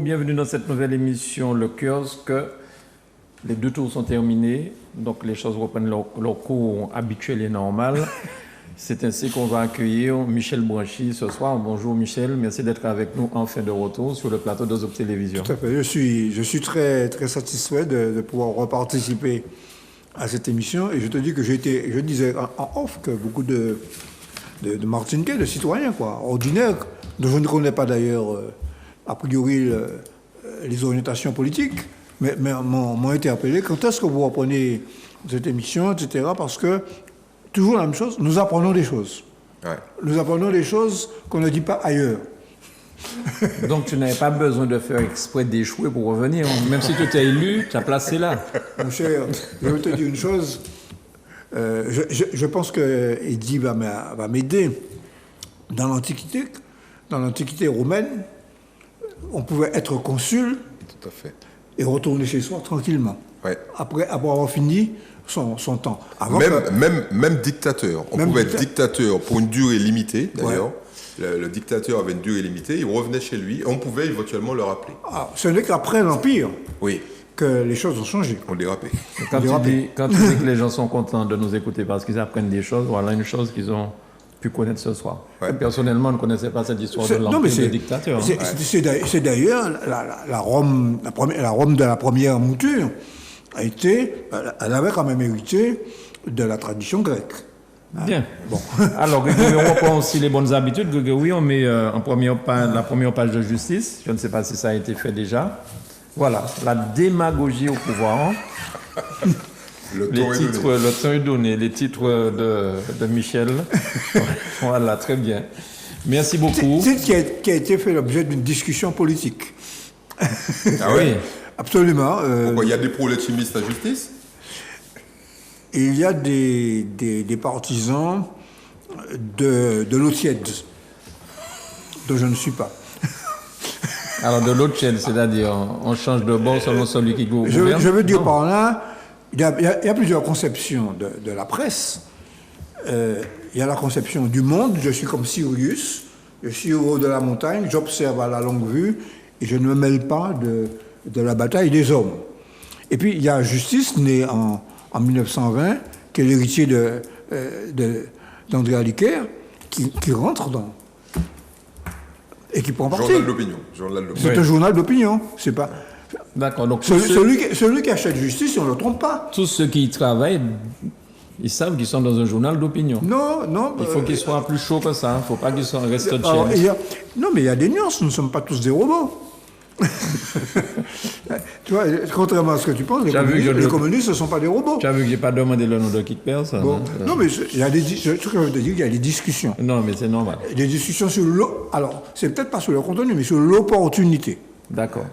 bienvenue dans cette nouvelle émission Le Kiosque. Les 2 tours sont terminés, donc les choses reprennent leur cours habituel et normal. C'est ainsi qu'on va accueillir Michel Branchi ce soir. Bonjour Michel, merci d'être avec nous en fin de retour sur le plateau de Zouk Télévision. Tout à fait, je suis très, très satisfait de pouvoir reparticiper à cette émission. Et je te dis que je disais en off que beaucoup de Martiniquais, de citoyens ordinaires, dont je ne connais pas d'ailleurs a priori les orientations politiques, mais m'ont interpellé. Quand est-ce que vous reprenez cette émission, etc. Parce que, toujours la même chose, nous apprenons des choses. Ouais. Nous apprenons des choses qu'on ne dit pas ailleurs. Donc tu n'avais pas besoin de faire exprès d'échouer pour revenir. Même si tu t'es élu, tu as placé là. Mon cher, je vais te dire une chose. Je pense que Eddy va m'aider. Dans l'Antiquité romaine, on pouvait être consul. Tout à fait. Et retourner chez soi tranquillement. Ouais. Après avoir fini son temps. Même dictateur. On pouvait être dictateur pour une durée limitée, d'ailleurs. Ouais. Le dictateur avait une durée limitée, il revenait chez lui, et on pouvait éventuellement le rappeler. Ah, ce n'est qu'après l'Empire que les choses ont changé. On dérapait. Quand tu dis que les gens sont contents de nous écouter parce qu'ils apprennent des choses, voilà une chose qu'ils ont pu connaître ce soir. Ouais. Personnellement, on ne connaissait pas cette histoire de l'Empire des dictateurs. C'est d'ailleurs la Rome de la première mouture elle avait quand même hérité de la tradition grecque. Bien. Bon. Alors, Grégory, on reprend aussi les bonnes habitudes. Grégory, on met la première page de justice. Je ne sais pas si ça a été fait déjà. Voilà, la démagogie au pouvoir. Le temps est donné, les titres de Michel. Voilà, très bien. Merci beaucoup. C'est qui a été fait l'objet d'une discussion politique. Ah oui. Absolument. Pourquoi il y a des pro-légitimistes à justice? Il y a des partisans de l'eau tiède, dont je ne suis pas. Alors de l'eau tiède, c'est-à-dire on change de bord selon celui qui gouverne? Je veux dire par là, il y a plusieurs conceptions de la presse. Il y a la conception du monde. Je suis comme Sirius, je suis au haut de la montagne, j'observe à la longue vue et je ne me mêle pas de la bataille des hommes. Et puis il y a Justice, né en 1920, qui est l'héritier d'André Aliquer, qui rentre dans... et qui prend parti. Journal d'opinion. C'est un journal d'opinion. C'est pas... D'accord. Donc celui qui achète Justice, on ne le trompe pas. Tous ceux qui y travaillent, ils savent qu'ils sont dans un journal d'opinion. Non. Il faut qu'ils soient plus chauds que ça. Il ne faut pas qu'ils restent chiens. Non, mais il y a des nuances. Nous ne sommes pas tous des robots. Tu vois, contrairement à ce que tu penses, les communistes ne sont pas des robots. Tu as vu que je n'ai pas demandé le nom de qui personne. Bon. Non, mais il y a il y a des discussions. Non, mais c'est normal. Des discussions sur alors, c'est peut-être pas sur le contenu, mais sur l'opportunité. D'accord.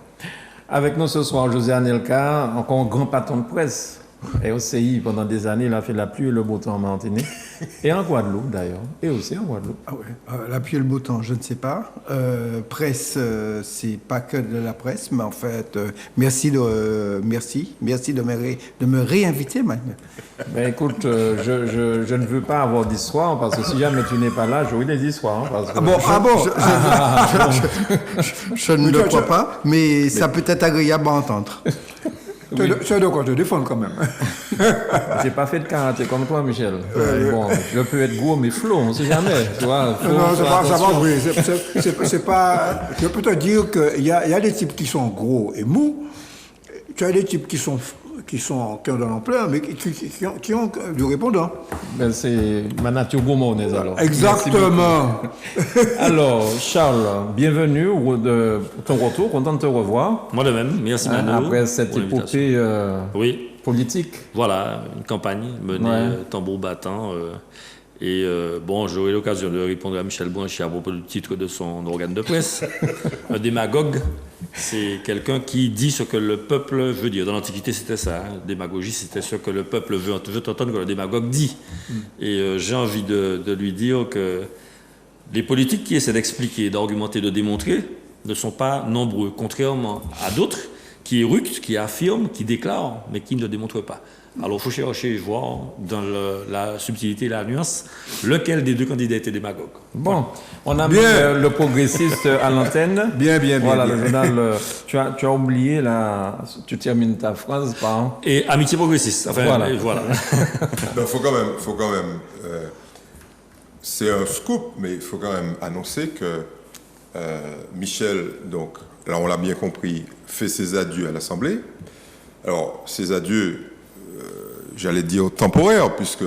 Avec nous ce soir, José Anelka, encore un grand patron de presse. Et au CI, pendant des années, il a fait la pluie et le beau temps en Martinique. Et en Guadeloupe, d'ailleurs. Et aussi en Guadeloupe. Ah ouais. La pluie et le beau temps, je ne sais pas. Presse, c'est pas que de la presse, mais en fait, merci de me réinviter, man. Ben écoute, je ne veux pas avoir d'histoire, parce que si jamais tu n'es pas là, j'aurai des histoires. Parce que je ne le crois pas, mais ça peut être agréable à entendre. Tu as de quoi te défendre quand même. J'ai pas fait de karaté comme toi, Michel. Bon, je peux être gros, mais flot, on ne sait jamais. Tu vois, non, c'est pas. Je peux te dire qu'il y a des types qui sont gros et mous. Tu as des types qui ont de l'ampleur, mais qui ont du répondant. Ben c'est ma nature gourmandaise alors. Exactement. Alors, Charles, bienvenue de ton retour, content de te revoir. Moi de même, merci Manu. Après cette épopée politique. Voilà, une campagne menée tambour battant. Bon, j'aurai l'occasion de répondre à Michel Branchi à propos du titre de son organe de presse. Un démagogue, c'est quelqu'un qui dit ce que le peuple veut dire. Dans l'Antiquité, c'était ça. Démagogie, c'était ce que le peuple veut entendre que le démagogue dit. Et j'ai envie de lui dire que les politiques qui essaient d'expliquer, d'argumenter, de démontrer ne sont pas nombreux, contrairement à d'autres qui éructent, qui affirment, qui déclarent, mais qui ne le démontrent pas. Alors il faut chercher, voir dans la subtilité et la nuance, lequel des deux candidats était démagogue. Bon, on a Bien. mis le progressiste à l'antenne. Bien. Voilà, bien. le journal. Tu as oublié tu termines ta phrase par. Et amitié progressiste. Enfin, Voilà. voilà. Il faut quand même. C'est un scoop, mais il faut quand même annoncer que Michel, donc là on l'a bien compris, fait ses adieux à l'Assemblée. Alors ses adieux, j'allais dire temporaires, puisque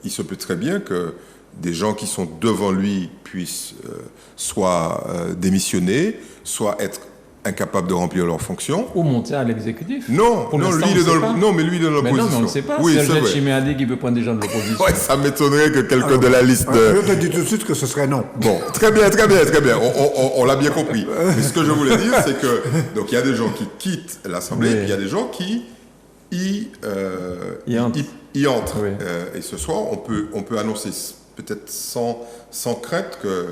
il se peut très bien que des gens qui sont devant lui puissent soit démissionner, soit être incapables de remplir leurs fonctions. Ou monter à l'exécutif. Non, Pour non, l'instant, lui, on il est sait dans pas. non, mais lui il est dans Mais l'opposition. non, mais on ne sait pas. Oui, c'est Serge vrai. Chimé a dit qu'il peut prendre des gens de l'opposition. Ouais, ça m'étonnerait que quelqu'un de la liste. Je te dis tout de suite que ce serait non. Bon, très bien. On l'a bien compris. Mais ce que je voulais dire, c'est que donc il y a des gens qui quittent l'Assemblée, Oui. et puis il y a des gens qui Y entrent. y entrent. Oui. Et ce soir, on peut annoncer peut-être sans crainte que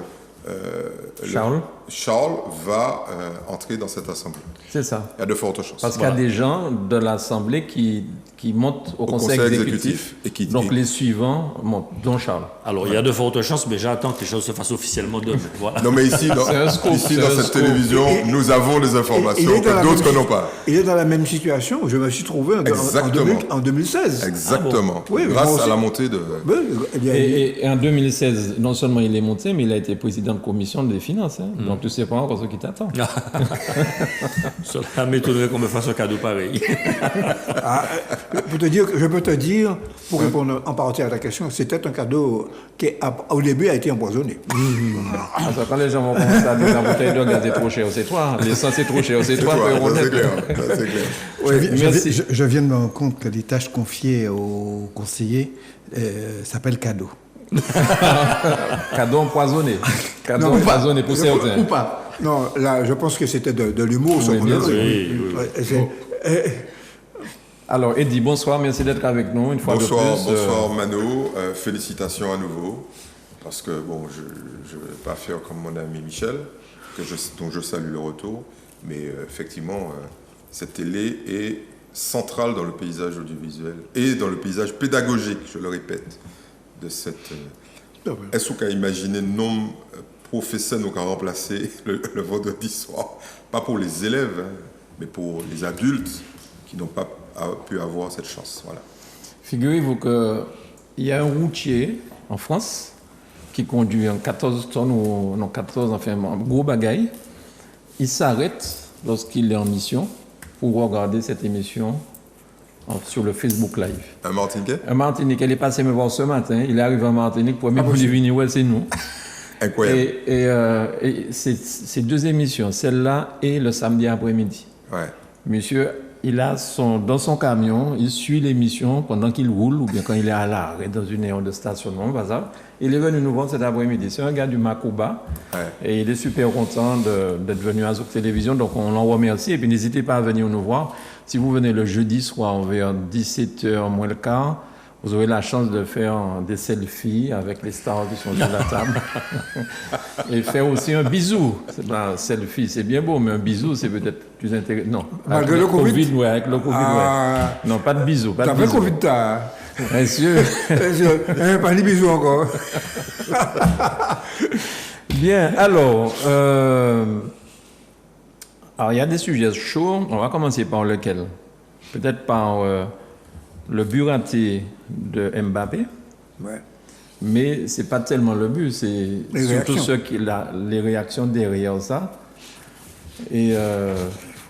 Charles va entrer dans cette Assemblée. C'est ça. Il y a de fortes chances. Parce qu'il y a des gens de l'Assemblée qui montent au conseil exécutif. et qui Donc les suivants montent, dont Charles. Alors il y a de fortes chances, mais j'attends que les choses se fassent officiellement demain. Voilà. Non, mais ici, C'est un scoop, ici c'est dans un cette scoop. télévision, nous avons des informations Il est dans la que d'autres même- n'ont pas. Il est dans la même situation où je me suis trouvé Exactement. en 2016. Exactement. Oui, mais moi Grâce aussi. à la montée de. Oui, eh bien, Et en 2016, non seulement il est monté, mais il a été président de commission des finances. Hein. Donc tu ne sais pas encore ce qui t'attend. Ça m'étonnerait qu'on me fasse un cadeau pareil. pour te dire, je peux te dire, pour répondre en partie à ta question, c'était un cadeau qui, au début, a été empoisonné. Parce que quand les gens vont commencer à dire la bouteille d'eau gaz est trop chère, c'est toi. L'essence est trop chère, c'est C'est toi. toi, frère, on ça, est- c'est clair. Ça, c'est clair. Oui, merci. Je viens de me rendre compte que les tâches confiées aux conseillers s'appellent cadeaux. Cadeau empoisonné. Cadeau Non, mais pas- empoisonné pour certains. Ou pas. Non, là, je pense que c'était de l'humour. ça, Oui, qu'on bien a- sûr. Ouais, Alors, Eddie, bonsoir. Merci d'être avec nous une fois de plus. Bonsoir Mano, félicitations à nouveau, parce que bon, je ne vais pas faire comme mon ami Michel, dont je salue le retour, mais effectivement, cette télé est centrale dans le paysage audiovisuel et dans le paysage pédagogique, je le répète, de cette... Est-ce qu'on a imaginé nombre professeurs nous ont remplacé le vendredi soir, pas pour les élèves, hein, mais pour les adultes qui n'ont pas pu avoir cette chance. Voilà. Figurez-vous qu'il y a un routier en France qui conduit en 14 tonnes, ou non 14, enfin un gros bagaille. Il s'arrête lorsqu'il est en mission pour regarder cette émission sur le Facebook Live. Un Martiniquais? Un Martinique, elle est passée me voir ce matin. Il est arrivé en Martinique, premier pour venir, ouais, c'est nous. Incroyable. Et c'est deux émissions, celle-là et le samedi après-midi. Ouais. Monsieur, il a dans son camion, il suit l'émission pendant qu'il roule ou bien quand il est à l'arrêt dans une aire de stationnement, bazar. Il est venu nous voir cet après-midi. C'est un gars du Makuba et il est super content d'être venu à Zouk Télévision. Donc on l'en remercie et puis n'hésitez pas à venir nous voir. Si vous venez le jeudi soir vers 17h moins le quart, vous aurez la chance de faire des selfies avec les stars qui sont sur la table. Et faire aussi un bisou. C'est pas un selfie, c'est bien beau, mais un bisou, c'est peut-être plus intéressant. Non. Malgré Avec le Covid? ouais, avec le Covid, Ah. ouais. Non, pas de bisous. Pas T'as de fait bisous. Covid, t'as. Bien sûr. Pas de bisous encore. Bien, alors, il y a des sujets chauds. On va commencer par lequel? Peut-être par le but raté de Mbappé. Ouais. Mais c'est pas tellement le but, c'est Les surtout réactions. les réactions derrière ça. Et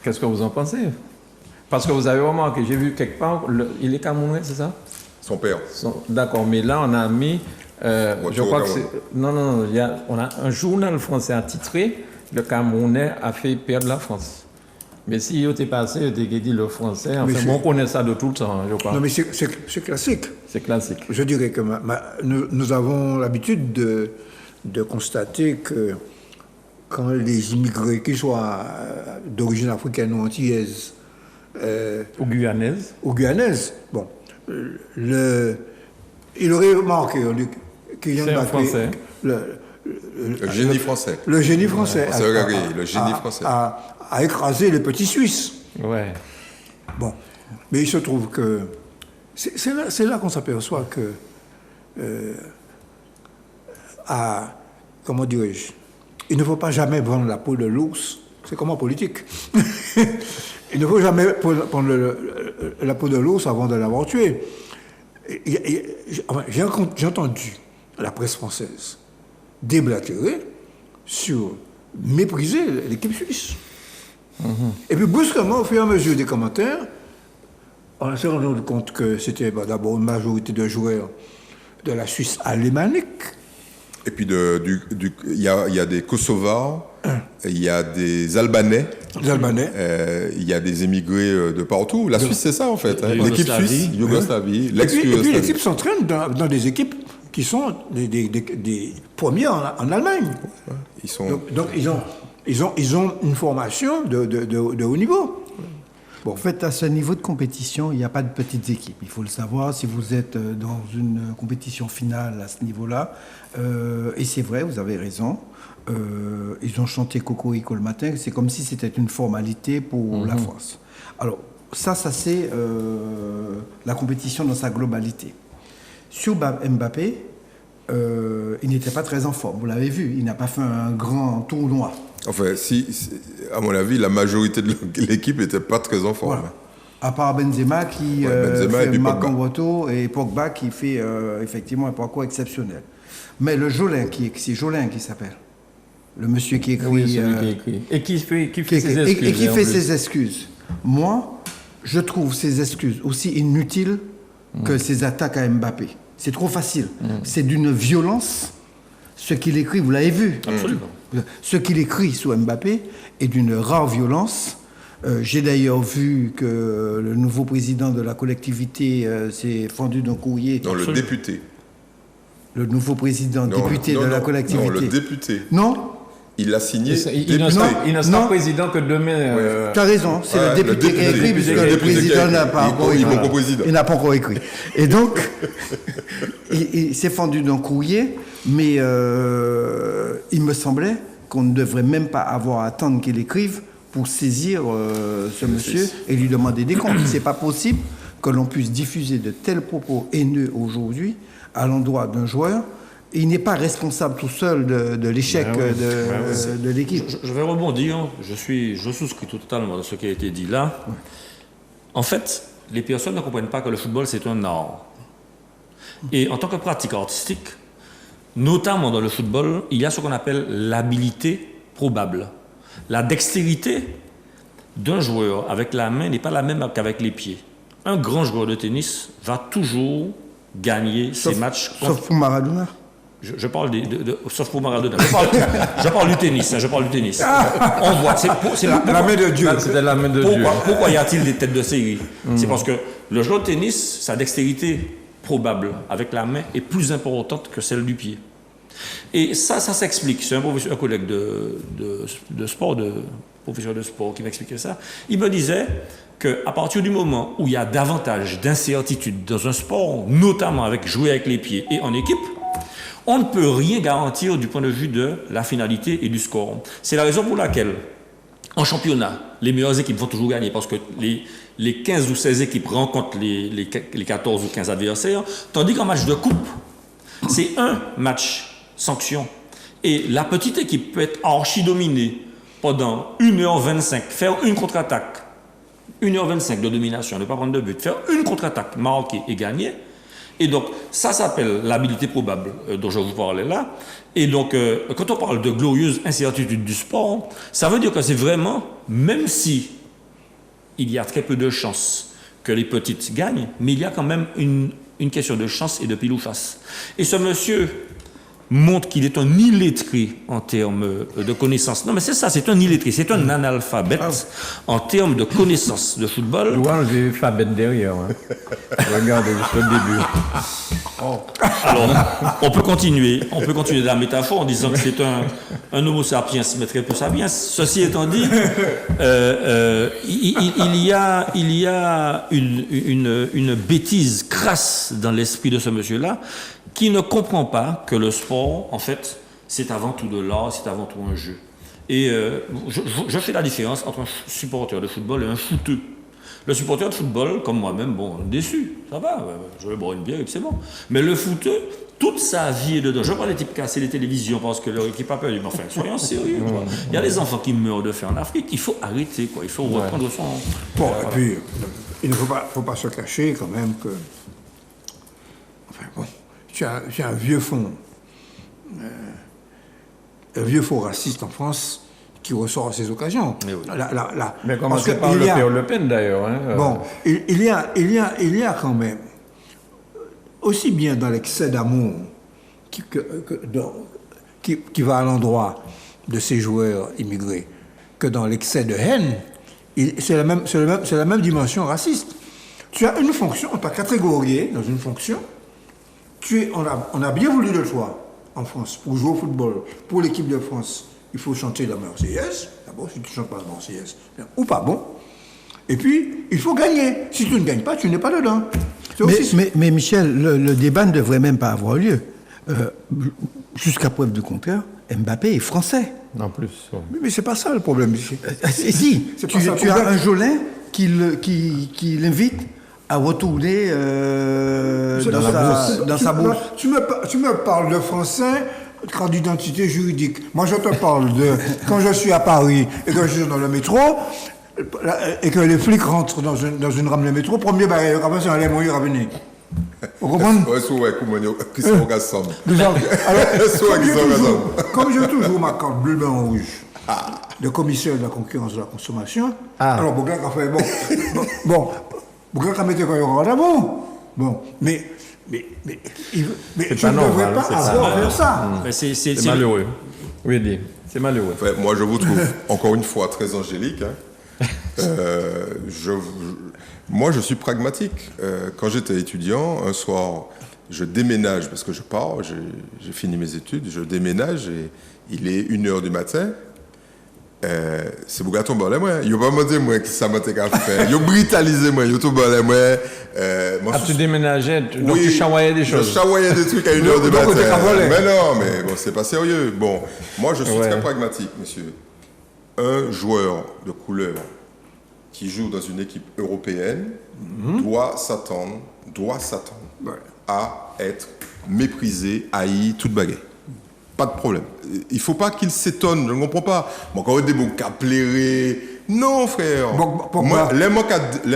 qu'est-ce que vous en pensez? Parce que vous avez remarqué, j'ai vu quelque part, il est camerounais, c'est ça? Son père. D'accord, mais là on a mis, je crois que Cameroun. c'est, non, on a un journal français attitré, le Camerounais a fait perdre la France. Mais si il était passé, il était dit le français, enfin Mais bon, on connaît ça de tout le temps, je crois. Non, mais c'est classique. C'est classique. Je dirais que nous avons l'habitude de constater que quand les immigrés, qu'ils soient d'origine africaine ou antillaise, Ou guyanaise. ou guyanaise, bon, il aurait remarqué Kylian C'est un Mbappé, Français. Le génie français. le génie français, C'est regardé, le génie français. a écrasé les petits Suisses. Ouais. Bon, mais il se trouve que c'est là qu'on s'aperçoit que, comment dirais-je, il ne faut pas jamais prendre la peau de l'ours. C'est comme en politique. Il ne faut jamais prendre la peau de l'ours avant de l'avoir tué. J'ai entendu la presse française déblatérer sur mépriser l'équipe suisse. Et puis brusquement, au fur et à mesure des commentaires, on s'est rendu compte que c'était d'abord une majorité de joueurs de la Suisse alémanique. Et puis, il y a des Kosovars, il y a des Albanais. Les Albanais. Il y a des émigrés de partout. La Suisse, c'est ça, en fait. Hein. L'équipe Yougoslavie. suisse, Yougoslavie, Et puis l'ex-Yougoslavie. l'équipe s'entraîne dans des équipes qui sont des premiers en Allemagne. Ils sont... Donc ils ont une formation de haut niveau. En fait, à ce niveau de compétition, il n'y a pas de petites équipes. Il faut le savoir, si vous êtes dans une compétition finale à ce niveau-là, et c'est vrai, vous avez raison, ils ont chanté Cocorico le matin, c'est comme si c'était une formalité pour la France. Alors, ça c'est la compétition dans sa globalité. Sur Mbappé, il n'était pas très en forme, vous l'avez vu, il n'a pas fait un grand tournoi. Enfin, à mon avis, la majorité de l'équipe n'était pas très en forme. Voilà. À part Benzema qui Benzema et fait puis marque Pogba. en moto et Pogba qui fait effectivement un parcours exceptionnel. Mais le Jolin, c'est Jolin qui s'appelle. Le monsieur qui écrit. Oui, celui qui écrit. Et qui fait ses excuses. Et qui en fait plus. ses excuses. Moi, je trouve ses excuses aussi inutiles que ses attaques à Mbappé. C'est trop facile. C'est d'une violence. Ce qu'il écrit, vous l'avez vu. Absolument. Ce qu'il écrit sur Mbappé est d'une rare violence. J'ai d'ailleurs vu que le nouveau président de la collectivité s'est fendu d'un courrier. Non, le député. Le nouveau président député de la collectivité. Non, le député. Non, Il l'a signé. Il ne député. sera Non. président que demain. tu as raison, c'est Ouais, le député qui a écrit, puisque le président n'a pas encore Il écrit. est président. Il n'a pas encore écrit. Et donc, il s'est fendu d'un courrier, mais il me semblait qu'on ne devrait même pas avoir à attendre qu'il écrive pour saisir ce monsieur et lui demander des comptes. C'est pas possible que l'on puisse diffuser de tels propos haineux aujourd'hui à l'endroit d'un joueur. Il n'est pas responsable tout seul de l'échec de l'équipe. Je vais rebondir. Je souscris totalement dans ce qui a été dit là. En fait, les personnes ne comprennent pas que le football, c'est un art. Et en tant que pratique artistique, notamment dans le football, il y a ce qu'on appelle l'habilité probable. La dextérité d'un joueur avec la main n'est pas la même qu'avec les pieds. Un grand joueur de tennis va toujours gagner ses matchs. Sauf pour Maradona. Je parle sauf pour Maradona. Je parle du tennis. Je parle du tennis. On voit. La main de Dieu. C'était la main de Dieu. Pourquoi y a-t-il des têtes de série C'est parce que le joueur de tennis, sa dextérité probable avec la main est plus importante que celle du pied. Et ça s'explique. C'est un collègue de sport, professeur de sport qui m'expliquait ça. Il me disait qu'à partir du moment où il y a davantage d'incertitude dans un sport, notamment avec jouer avec les pieds et en équipe, on ne peut rien garantir du point de vue de la finalité et du score. C'est la raison pour laquelle, en championnat, les meilleures équipes vont toujours gagner parce que les 15 ou 16 équipes rencontrent les 14 ou 15 adversaires, tandis qu'en match de coupe, c'est un match sanction. Et la petite équipe peut être archi-dominée pendant 1h25, faire une contre-attaque, 1h25 de domination, ne pas prendre de but, faire une contre-attaque, marquer et gagner. Et donc, ça s'appelle l'habilité probable dont je vous parlais là. Et donc, quand on parle de glorieuse incertitude du sport, ça veut dire que c'est vraiment, même si il y a très peu de chances que les petites gagnent, mais il y a quand même une question de chance et de pile ou face. Et ce monsieur montre qu'il est un illettré en termes de connaissances. Non, mais c'est ça, c'est un illettré, c'est un analphabète en termes de connaissances de football. Je dois enlever Fabet derrière. Hein. Regardez, juste au début. Alors, on peut continuer la métaphore en disant que c'est un homo sapiens, mais très peu sapiens. Ceci étant dit, il y a une bêtise crasse dans l'esprit de ce monsieur-là qui ne comprend pas que le sport, en fait, c'est avant tout de l'art, c'est avant tout un jeu. Et je fais la différence entre un supporter de football et un footeux. Le supporter de football, comme moi-même, bon, déçu, ça va, je vais boire une bière et puis c'est bon. Mais le footeux, toute sa vie est dedans. Je vois les types casser les télévisions parce que leur équipe a perdu. Mais enfin, soyons sérieux, quoi. Il y a des enfants qui meurent de faim en Afrique. Il faut arrêter, quoi. Il faut reprendre son... Bon, et puis, il ne faut pas se cacher quand même que... Enfin bon, tu as un vieux fond raciste en France qui ressort à ces occasions. Mais oui. Mais commencez par le père Le Pen d'ailleurs. Hein, Bon, il y a quand même, aussi bien dans l'excès d'amour qui va à l'endroit de ces joueurs immigrés que dans l'excès de haine, c'est la même dimension raciste. Tu as une fonction, on t'a catégorié dans une fonction, on a bien voulu de toi en France pour jouer au football, pour l'équipe de France. Il faut chanter la Marseillaise, d'abord si tu ne chantes pas la Marseillaise, ou pas bon. Et puis, il faut gagner. Si tu ne gagnes pas, tu n'es pas dedans. Mais Michel, le débat ne devrait même pas avoir lieu. Jusqu'à preuve du contraire, Mbappé est français. En plus. Ouais. Mais c'est pas ça le problème ici. Si, tu as un Jolin qui l'invite à retourner dans sa bourse. Tu me parles de français, carte d'identité juridique. Moi, je te parle de quand je suis à Paris et que je suis dans le métro et que les flics rentrent dans une rame de métro, premier barrière, c'est un lemon, il va venir. Vous comprenez? Comme j'ai toujours ma carte bleu, blanc, rouge de commissaire de la concurrence de la consommation, alors Bouglak a fait bon, Bouglak a mis quand il y aura d'abord. Bon, mais tu ne devrais pas avoir faire ça. C'est malheureux. Oui, dit. C'est malheureux. Ouais, moi, je vous trouve encore une fois très angélique. Hein. Moi, je suis pragmatique. Quand j'étais étudiant, un soir, je déménage parce que je pars, j'ai fini mes études, je déménage et il est 1h du matin. C'est pour tomber là moi. Il va pas me dire moi qui ça m'a fait. Il a brutalisé moi, il tombe là moi. Tu déménageais, donc oui, tu chavoyais des choses. Je chavoyais des trucs à 1h du matin. Mais non, mais bon, c'est pas sérieux. Bon, moi je suis très pragmatique, monsieur. Un joueur de couleur qui joue dans une équipe européenne doit s'attendre à être méprisé, haï, toute baguette. Pas de problème. Il ne faut pas qu'il s'étonne, je ne comprends pas. Moi, quand on dit bon, qu'à plaire. Non, frère. Moi, les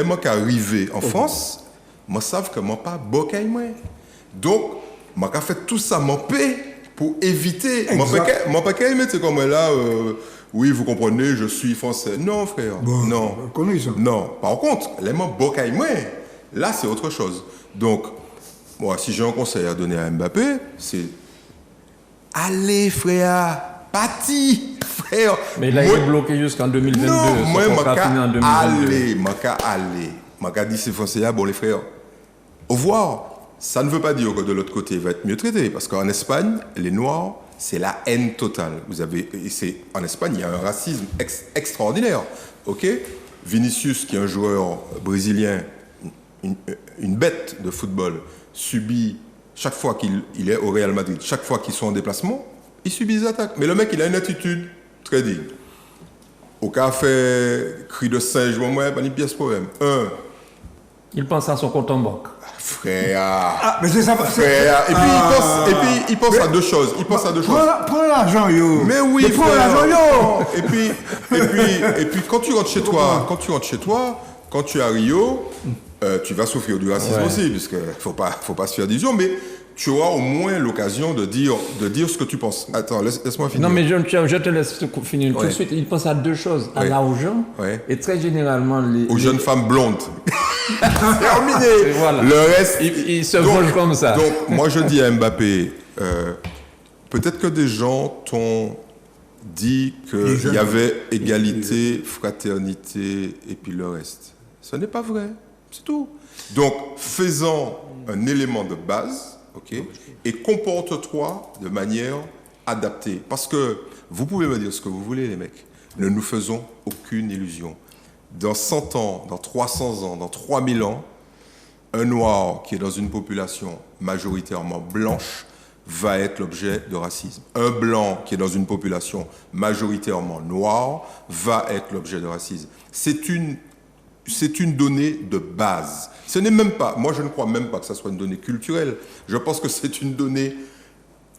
mots qui arrivent en France, moi, savent que moi, pas bocaille, moi. Donc, moi, j'ai fait tout ça, mon paix, pour éviter. Moi, pas qu'à mettre comme là, oui, vous comprenez, je suis français. Non, frère. Bon, non. Non. Par contre, les mots bocaille, moi, là, c'est autre chose. Donc, moi, si j'ai un conseil à donner à Mbappé, c'est. Allez, frère, parti, frère. Mais il a été bloqué jusqu'en 2022. Non, moi, je dis c'est français, bon, les frères. Au revoir. Ça ne veut pas dire que de l'autre côté, il va être mieux traité. Parce qu'en Espagne, les Noirs, c'est la haine totale. En Espagne, il y a un racisme extraordinaire. Ok? Vinicius, qui est un joueur brésilien, une bête de football, subit. Chaque fois qu'il est au Real Madrid, chaque fois qu'ils sont en déplacement, il subit des attaques. Mais le mec, il a une attitude très digne. Au cas fait cri de singe, moi, pas ni pièce problème. Il pense à son compte en banque. Frère. Mais c'est ça. Frère. Et puis il pense à deux choses. Prends l'argent, yo. Mais oui, prends l'argent, yo. Et puis quand tu rentres chez toi, quand tu es à Rio, tu vas souffrir du racisme aussi, puisque faut pas se faire d'illusions, mais tu auras au moins l'occasion de dire ce que tu penses. Attends, laisse-moi finir. Non, mais je te laisse finir tout de suite. Il pense à deux choses, à l'argent et très généralement aux jeunes femmes blondes. Terminé. Voilà. Le reste, il se venge comme ça. Donc, moi je dis à Mbappé, peut-être que des gens t'ont dit qu'il y avait égalité, fraternité et puis le reste. Ce n'est pas vrai. C'est tout. Donc, faisons un élément de base, ok, et comporte-toi de manière adaptée. Parce que vous pouvez me dire ce que vous voulez, les mecs. Ne nous faisons aucune illusion. Dans 100 ans, dans 300 ans, dans 3000 ans, un noir qui est dans une population majoritairement blanche va être l'objet de racisme. Un blanc qui est dans une population majoritairement noire va être l'objet de racisme. C'est une donnée de base. Ce n'est même pas, moi je ne crois même pas que ça soit une donnée culturelle. Je pense que c'est une donnée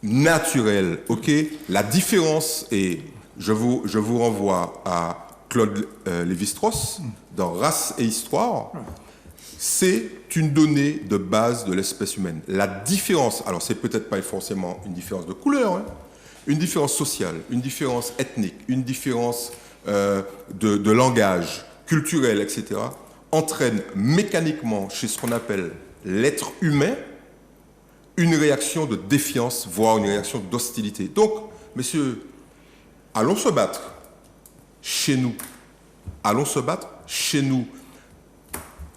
naturelle. Ok. La différence, et je vous renvoie à Claude Lévi-Strauss dans Race et Histoire. C'est une donnée de base de l'espèce humaine. La différence, alors c'est peut-être pas forcément une différence de couleur, hein, une différence sociale, une différence ethnique, une différence de langage, culturel, etc., entraîne mécaniquement chez ce qu'on appelle l'être humain une réaction de défiance, voire une réaction d'hostilité. Donc, messieurs, allons se battre chez nous. Allons se battre chez nous.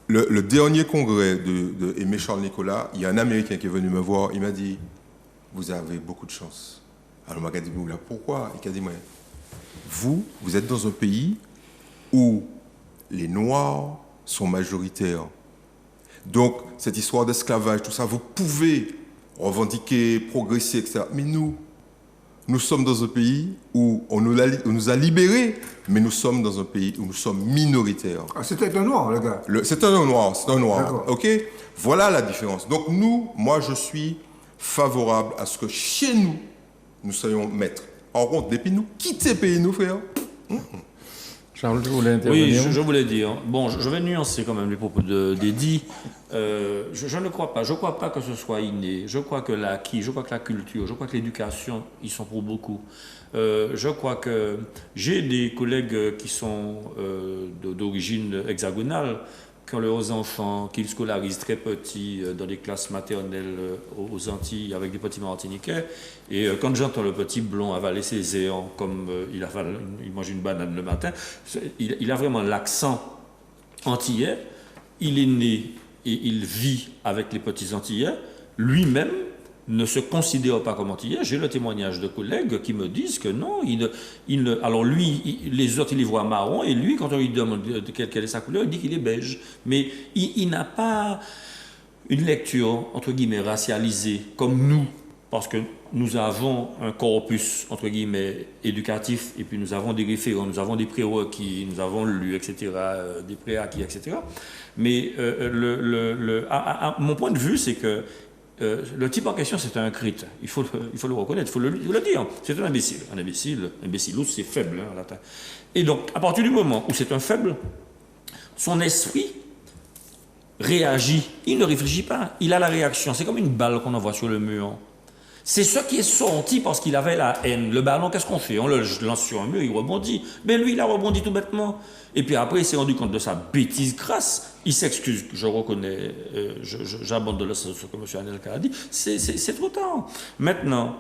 Le dernier congrès de Aimé Charles Nicolas, il y a un Américain qui est venu me voir, il m'a dit « Vous avez beaucoup de chance ». Alors, il m'a dit « Pourquoi ?» Il m'a dit « Vous êtes dans un pays où les Noirs sont majoritaires. Donc, cette histoire d'esclavage, tout ça, vous pouvez revendiquer, progresser, etc. Mais nous sommes dans un pays où on nous a libérés, mais nous sommes dans un pays où nous sommes minoritaires. Ah, c'était un noir, le gars. C'est un noir. D'accord. Ok. Voilà la différence. Donc moi, je suis favorable à ce que chez nous soyons maîtres. Par contre, depuis nous quitter le pays, nous, frères. Charles, tu voulais intervenir? Oui, je voulais dire. Bon, je vais nuancer quand même les propos d'Eddy. Je ne crois pas. Je ne crois pas que ce soit inné. Je crois que l'acquis, je crois que la culture, je crois que l'éducation, ils sont pour beaucoup. Je crois que j'ai des collègues qui sont d'origine hexagonale, qui ont leurs enfants, qu'ils scolarisent très petits dans des classes maternelles aux Antilles avec des petits Martiniquais. Et quand j'entends le petit blond avaler ses éons comme il mange une banane le matin, il a vraiment l'accent antillais. Il est né et il vit avec les petits Antillais. Lui-même ne se considère pas comme antillais. J'ai le témoignage de collègues qui me disent que non, alors lui, les autres, ils les voient marron, et lui, quand on lui demande quelle est sa couleur, il dit qu'il est beige. Mais il n'a pas une lecture, entre guillemets, racialisée, comme nous, parce que nous avons un corpus, entre guillemets, éducatif, et puis nous avons des référents, nous avons des prérequis, nous avons lu, etc., des préacquis, etc. Mais mon point de vue, c'est que le type en question, c'est un crite. Il faut le reconnaître, il faut le dire. C'est un imbécile. Un imbécile, c'est faible, hein, en latin. Et donc, à partir du moment où c'est un faible, son esprit réagit. Il ne réfléchit pas. Il a la réaction. C'est comme une balle qu'on envoie sur le mur. C'est ce qui est sorti parce qu'il avait la haine. Le ballon, qu'est-ce qu'on fait? On le lance sur un mur, il rebondit. Mais lui, il a rebondi tout bêtement. Et puis après, il s'est rendu compte de sa bêtise crasse. Il s'excuse, je reconnais, j'abandonne ce que M. Anelka a dit. C'est trop tard. Maintenant,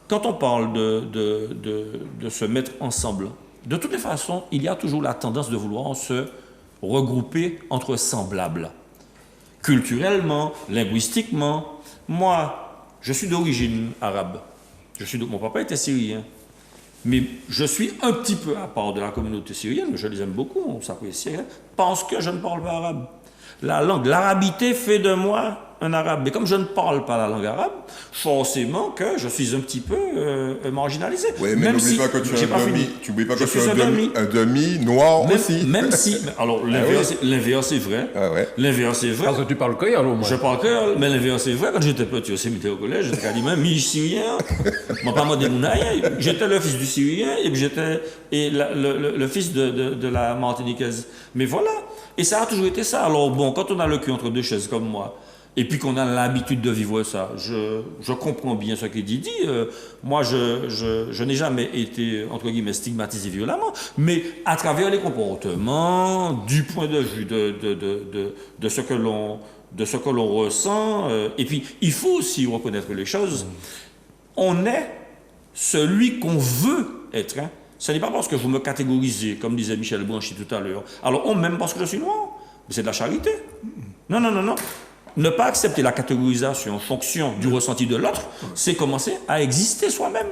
quand on parle de se mettre ensemble, de toutes les façons, il y a toujours la tendance de vouloir se regrouper entre semblables. Culturellement, linguistiquement. Moi, je suis d'origine arabe. Mon papa était syrien. Mais je suis un petit peu à part de la communauté syrienne, je les aime beaucoup, on s'apprécie, parce que je ne parle pas arabe. La langue, l'arabité fait de moi un arabe. Mais comme je ne parle pas la langue arabe, forcément que je suis un petit peu marginalisé. Oui, mais n'oublie pas que tu es un demi noir aussi. Même si, alors l'inverse est vrai. Ah ouais. L'inverse est vrai. Parce que tu parles créole au moins. Je parle créole, mais l'inverse est vrai. Quand j'étais petit au séminaire au collège, j'étais quasiment mi-syrien. Mon père m'a démounaillé. J'étais le fils du syrien et puis j'étais le fils de la martiniquaise. Mais voilà. Et ça a toujours été ça. Alors bon, quand on a le cul entre deux chaises comme moi, et puis qu'on a l'habitude de vivre ça, je comprends bien ce qu'il dit. Moi, je n'ai jamais été, entre guillemets, stigmatisé violemment, mais à travers les comportements, du point de vue de ce que l'on ressent, et puis il faut aussi reconnaître les choses. On est celui qu'on veut être. Hein. Ce n'est pas parce que vous me catégorisez, comme disait Michel Blanchy tout à l'heure. Alors on m'aime parce que je suis noir. Mais c'est de la charité. Non. Ne pas accepter la catégorisation en fonction du ressenti de l'autre, c'est commencer à exister soi-même.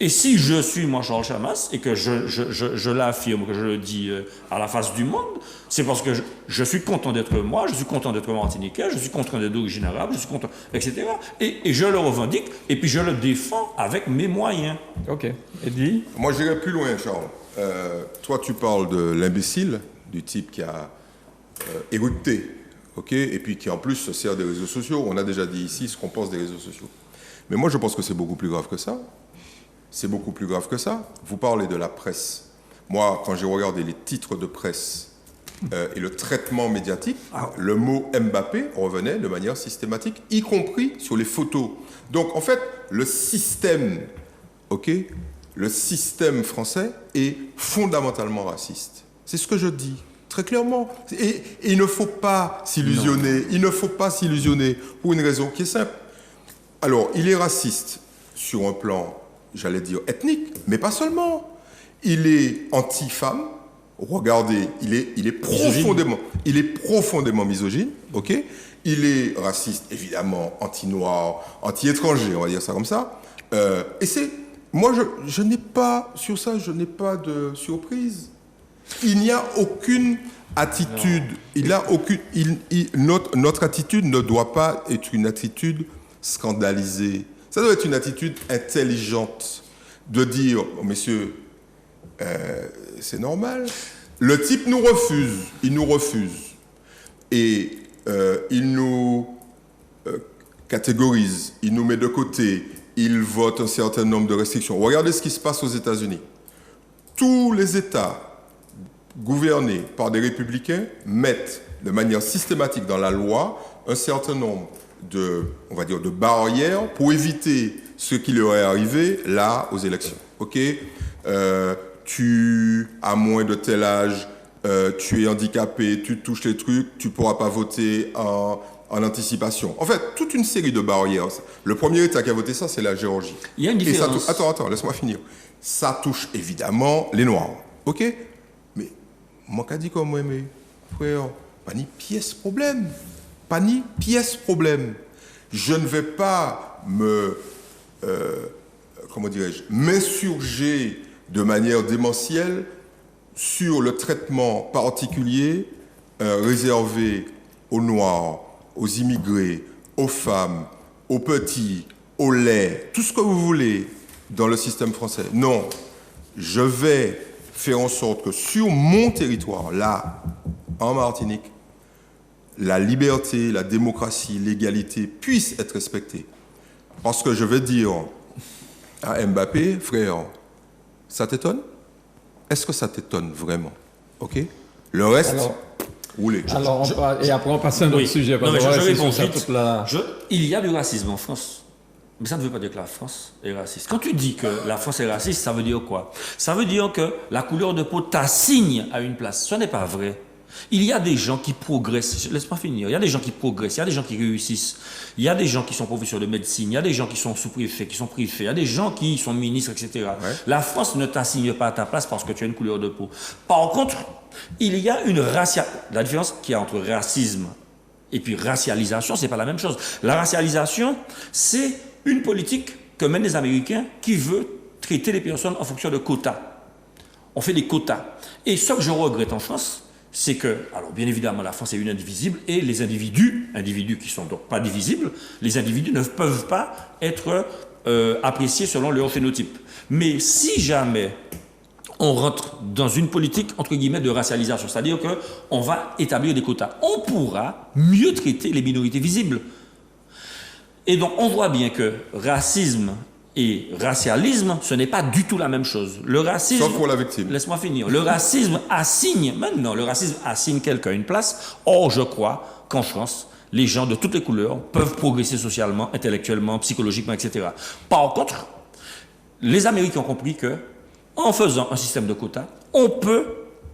Et si je suis, moi, Charles Chamas, et que je l'affirme, que je le dis à la face du monde, c'est parce que je suis content d'être moi, je suis content d'être martiniquais, je suis content d'être d'origine arabe, je suis content, etc. Et je le revendique, et puis je le défends avec mes moyens. Ok. Eddie? Moi, j'irai plus loin, Charles. Toi, tu parles de l'imbécile, du type qui a éructé, ok, et puis qui en plus se sert des réseaux sociaux. On a déjà dit ici ce qu'on pense des réseaux sociaux. Mais moi, je pense que c'est beaucoup plus grave que ça. C'est beaucoup plus grave que ça. Vous parlez de la presse. Moi, quand j'ai regardé les titres de presse et le traitement médiatique, le mot Mbappé revenait de manière systématique, y compris sur les photos. Donc, en fait, le système, ok, le système français est fondamentalement raciste. C'est ce que je dis, très clairement. Et il ne faut pas s'illusionner. Il ne faut pas s'illusionner pour une raison qui est simple. Alors, il est raciste sur un plan, j'allais dire, ethnique, mais pas seulement. Il est anti-femme. Regardez, il est profondément misogyne, ok. Il est raciste, évidemment, anti-noir, anti-étranger, on va dire ça comme ça. Et c'est... Moi, je n'ai pas, sur ça, je n'ai pas de surprise. Il n'y a aucune attitude, notre attitude ne doit pas être une attitude scandalisée. Ça doit être une attitude intelligente de dire, oh, messieurs, c'est normal. Le type nous refuse, il nous refuse. Et il nous catégorise, il nous met de côté, il vote un certain nombre de restrictions. Regardez ce qui se passe aux États-Unis. Tous les États gouvernés par des républicains mettent de manière systématique dans la loi un certain nombre de, on va dire, de barrières pour éviter ce qui leur est arrivé là aux élections. Ok, tu as moins de tel âge, tu es handicapé, tu touches les trucs, tu ne pourras pas voter en anticipation. En fait, toute une série de barrières. Le premier État qui a voté ça, c'est la Géorgie. Il y a une différence. Attends, laisse-moi finir. Ça touche évidemment les Noirs. Ok, mais moi, qu'a dit comme moi, mes frères, pas ni pièce problème. Pas ni pièce problème. Je ne vais pas m'insurger de manière démentielle sur le traitement particulier réservé aux Noirs, aux immigrés, aux femmes, aux petits, au lait, tout ce que vous voulez dans le système français. Non, je vais faire en sorte que sur mon territoire, là, en Martinique, la liberté, la démocratie, l'égalité puissent être respectées. Parce que je vais dire à Mbappé, frère, ça t'étonne? Est-ce que ça t'étonne vraiment? Ok? Le reste, roulez. Alors, et après on passe à un autre sujet. Non, mais je réponds vite. Toute la... Il y a du racisme en France. Mais ça ne veut pas dire que la France est raciste. Quand tu dis que la France est raciste, ça veut dire quoi? Ça veut dire que la couleur de peau t'assigne à une place. Ce n'est pas vrai. Il y a des gens qui progressent. Laisse-moi finir. Il y a des gens qui progressent. Il y a des gens qui réussissent. Il y a des gens qui sont professeurs de médecine. Il y a des gens qui sont sous-préfets, qui sont préfets. Il y a des gens qui sont ministres, etc. Ouais. La France ne t'assigne pas à ta place parce que tu as une couleur de peau. Par contre, il y a une la différence qu'il y a entre racisme et puis racialisation, c'est pas la même chose. La racialisation, c'est une politique que mènent les Américains qui veut traiter les personnes en fonction de quotas. On fait des quotas. Et ce que je regrette en France, c'est que, alors bien évidemment, la France est une indivisible et les individus qui sont donc pas divisibles, les individus ne peuvent pas être appréciés selon leur phénotype. Mais si jamais on rentre dans une politique, entre guillemets, de racialisation, c'est-à-dire qu'on va établir des quotas, on pourra mieux traiter les minorités visibles. Et donc, on voit bien que racisme et racialisme, ce n'est pas du tout la même chose. Le racisme... Sauf pour la victime. Laisse-moi finir. Le racisme assigne... Maintenant, le racisme assigne quelqu'un une place. Or, je crois qu'en France, les gens de toutes les couleurs peuvent progresser socialement, intellectuellement, psychologiquement, etc. Par contre, les Américains ont compris que, en faisant un système de quotas, on peut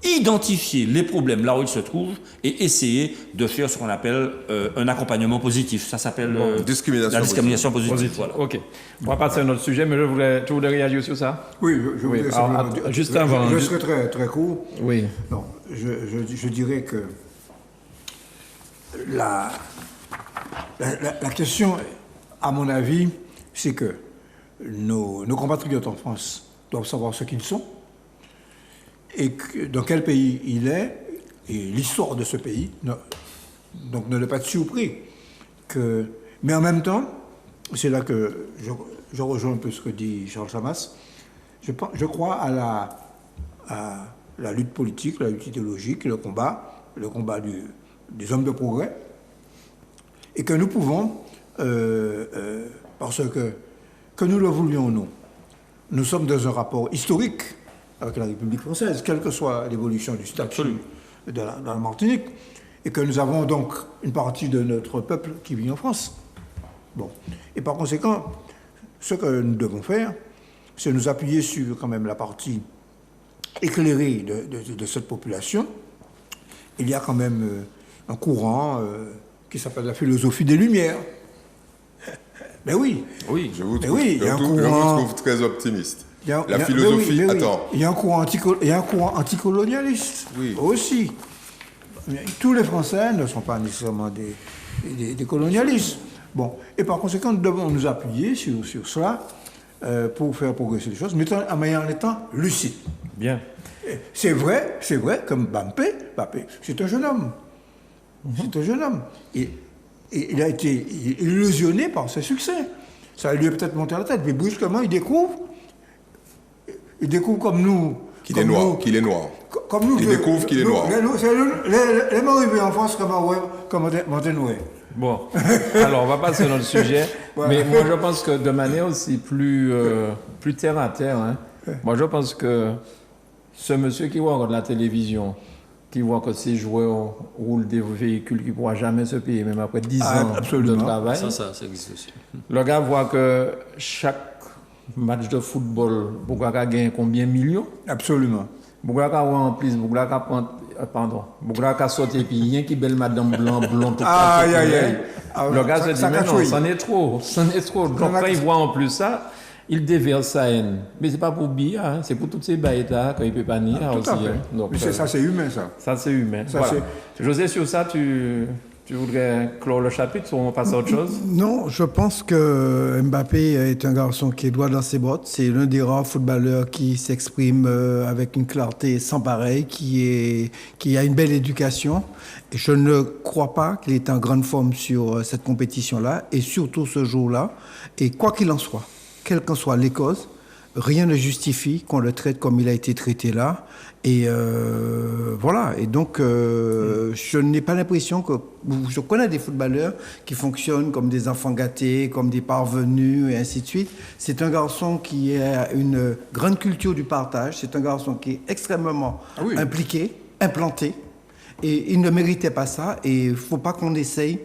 identifier les problèmes là où ils se trouvent et essayer de faire ce qu'on appelle un accompagnement positif. Ça s'appelle la discrimination positive. Voilà. Ok. On va passer à un autre sujet, mais tu voulais réagir sur ça? Oui, je voulais simplement dire, juste avant. Je serai très, très court. Oui. Non, je dirais que la question, à mon avis, c'est que nos compatriotes en France doivent savoir ce qu'ils sont et dans quel pays il est et l'histoire de ce pays. Donc ne pas être surpris. Mais en même temps, c'est là que je rejoins un peu ce que dit Charles Samas. Je crois à la lutte politique, la lutte idéologique, le combat des hommes de progrès, et que nous pouvons, parce que nous le voulions ou non, nous sommes dans un rapport historique avec la République française, quelle que soit l'évolution du statut dans la Martinique, et que nous avons donc une partie de notre peuple qui vit en France. Bon. Et par conséquent, ce que nous devons faire, c'est nous appuyer sur quand même la partie éclairée de cette population. Il y a quand même un courant qui s'appelle la philosophie des Lumières. Ben oui. Oui. Je vous Mais trouve, oui, il y a un je vous courant- trouve très optimiste. La philosophie, oui. attends. Il y a un courant anticolonialiste Oui. aussi. Mais tous les Français ne sont pas nécessairement des colonialistes. Bon. Et par conséquent, nous devons nous appuyer sur cela pour faire progresser les choses, mais en étant lucides. Bien. C'est vrai, comme Mbappé, c'est un jeune homme. C'est un jeune homme. Et il a été illusionné par ses succès. Ça lui a peut-être monté à la tête, mais brusquement, il découvre comme nous. Qu'il est noir, qu'il est noir. Comme nous. Il découvre qu'il est noir. Les mots arrivés en France comme Montenoué. Bon, alors on va passer dans le sujet, Ouais. mais moi je pense que de manière aussi plus terre à terre, hein, moi je pense que ce monsieur qui voit encore de la télévision, qui voit que ces joueurs roulent des véhicules qui ne pourra jamais se payer, même après 10 ans absolument. de travail, Ça existe aussi. le gars voit que chaque match de football, Bougaka gagne combien de millions? Absolument. Bougaka remplit, Bougaka prend... Pardon. Bougaka saute et puis rien qui belle madame blanc, tout Aïe, ça. aïe, aïe. Ah, Le gars se dit, ça mais non, cachouille. c'en est trop. Donc quand il voit en plus ça, il déverse sa haine. Mais c'est pas pour Bia, hein, c'est pour toutes ces baïtas quand il peut pas nier aussi. Tout à fait. Hein. Donc, Mais ça, c'est humain, ça. ça, c'est humain. Ça, Voilà. José, sur ça, tu voudrais clore le chapitre ou on passe à autre chose? Non, je pense que Mbappé est un garçon qui est droit dans ses bottes. C'est l'un des rares footballeurs qui s'exprime avec une clarté sans pareil, qui a une belle éducation. Et je ne crois pas qu'il est en grande forme sur cette compétition-là, et surtout ce jour-là. Et quoi qu'il en soit, quelle qu'en soit les causes, rien ne justifie qu'on le traite comme il a été traité là. Et voilà. Et donc, je n'ai pas l'impression que... Je connais des footballeurs qui fonctionnent comme des enfants gâtés, comme des parvenus, et ainsi de suite. C'est un garçon qui a une grande culture du partage. C'est un garçon qui est extrêmement impliqué, implanté. Et il ne méritait pas ça. Et il ne faut pas qu'on essaye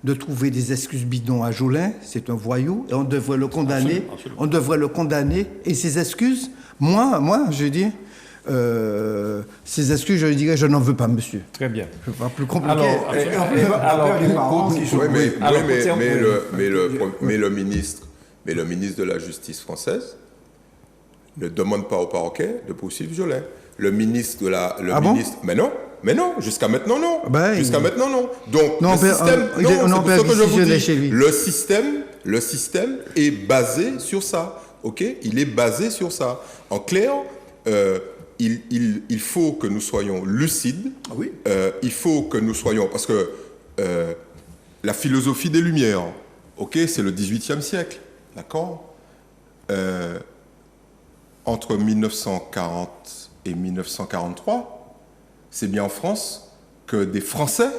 de trouver des excuses bidons à Jolin. C'est un voyou. Et on devrait le condamner. Absolument. On devrait le condamner. Et ces excuses, moi, je dis... ces excuses, je lui dirais, je n'en veux pas, monsieur. Très bien. C'est pas plus compliqué. Alors, les parents qui sont... Oui, mais alors, le ministre de la Justice française ne demande pas au parquet de poursuivre Jolin. Le ministre de la... Mais non, jusqu'à maintenant, non. Maintenant, non. Donc, Non, le système... on c'est en pour perd ça que je vous décisionner dis, chez lui. le système est basé sur ça. OK? Il est basé sur ça. En clair, il faut que nous soyons lucides. Oui. Il faut que nous soyons... Parce que la philosophie des Lumières, OK, c'est le XVIIIe siècle. D'accord? Entre 1940 et 1943, c'est bien en France que des Français,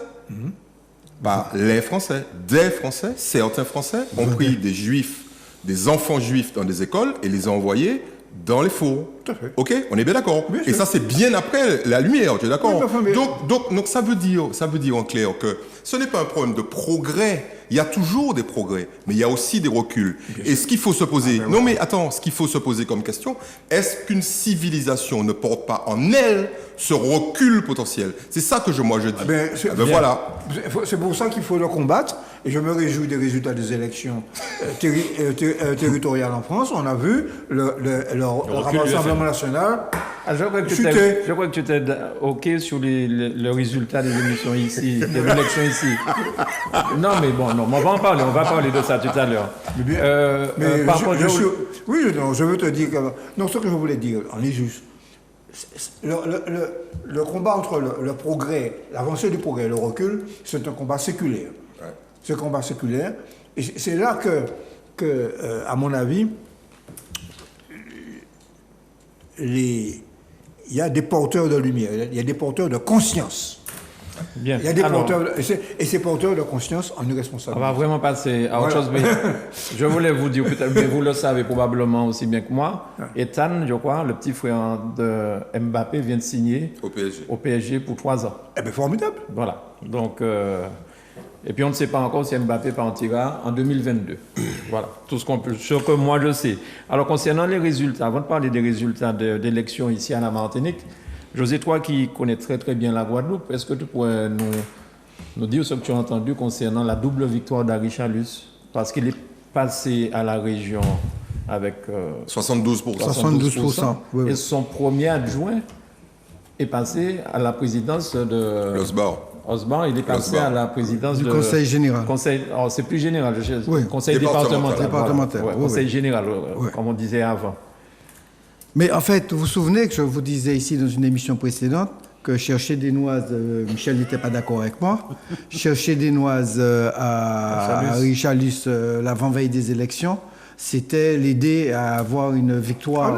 les Français, des Français, certains Français ont pris des Juifs, des enfants juifs dans des écoles et les ont envoyés dans les fours. Tout à fait. Ok, on est bien d'accord. Bien Et sûr. ça, c'est bien après la lumière, tu es d'accord? Oui, enfin, mais- Donc ça veut dire en clair que ce n'est pas un problème de progrès. Il y a toujours des progrès, mais il y a aussi des reculs. Et ce qu'il faut se poser, ce qu'il faut se poser comme question, est-ce qu'une civilisation ne porte pas en elle ce recul potentiel? C'est ça que moi je dis. Voilà. C'est pour ça qu'il faut le combattre. Et je me réjouis des résultats des élections territoriales en France. On a vu le recul du Rassemblement national Je crois que tu étais OK sur le résultat des émissions ici, des élections ici. Non, mais bon, non, on va parler de ça tout à l'heure. Par contre, je veux te dire que... Non, ce que je voulais dire, on est juste. Le combat entre le progrès, l'avancée du progrès et le recul, c'est un combat séculaire. Ouais. C'est un combat séculaire. Et c'est là que à mon avis, il y a des porteurs de lumière, il y a des porteurs de conscience. bien. Il y a des Alors, porteurs, et ces porteurs de conscience ont une responsabilité. on va vraiment passer à autre chose. Mais je voulais vous dire, peut-être, mais vous le savez probablement aussi bien que moi, Ethan, je crois, le petit frère de Mbappé, vient de signer Au PSG. au PSG pour 3 ans. Eh bien, formidable. Voilà. Donc, et puis on ne sait pas encore si Mbappé partira en 2022. Voilà. Tout ce que moi je sais. Alors, concernant les résultats, avant de parler des résultats d'élections ici à la Martinique, José, toi qui connais très très bien la Guadeloupe, est-ce que tu pourrais nous dire ce que tu as entendu concernant la double victoire d'Harry Chalus? Parce qu'il est passé à la région avec 72%. 72%, oui, oui. Et son premier adjoint est passé à la présidence de... Osbar, il est passé à la présidence Du Conseil général. C'est plus général, Oui. Conseil départemental. Départemental, Voilà. oui, Conseil oui. général, Oui. comme on disait avant. Mais en fait, vous vous souvenez que je vous disais ici dans une émission précédente que chercher des noises, Michel n'était pas d'accord avec moi, chercher des noises à Harry Chalus l'avant-veille des élections, c'était l'aider à avoir une victoire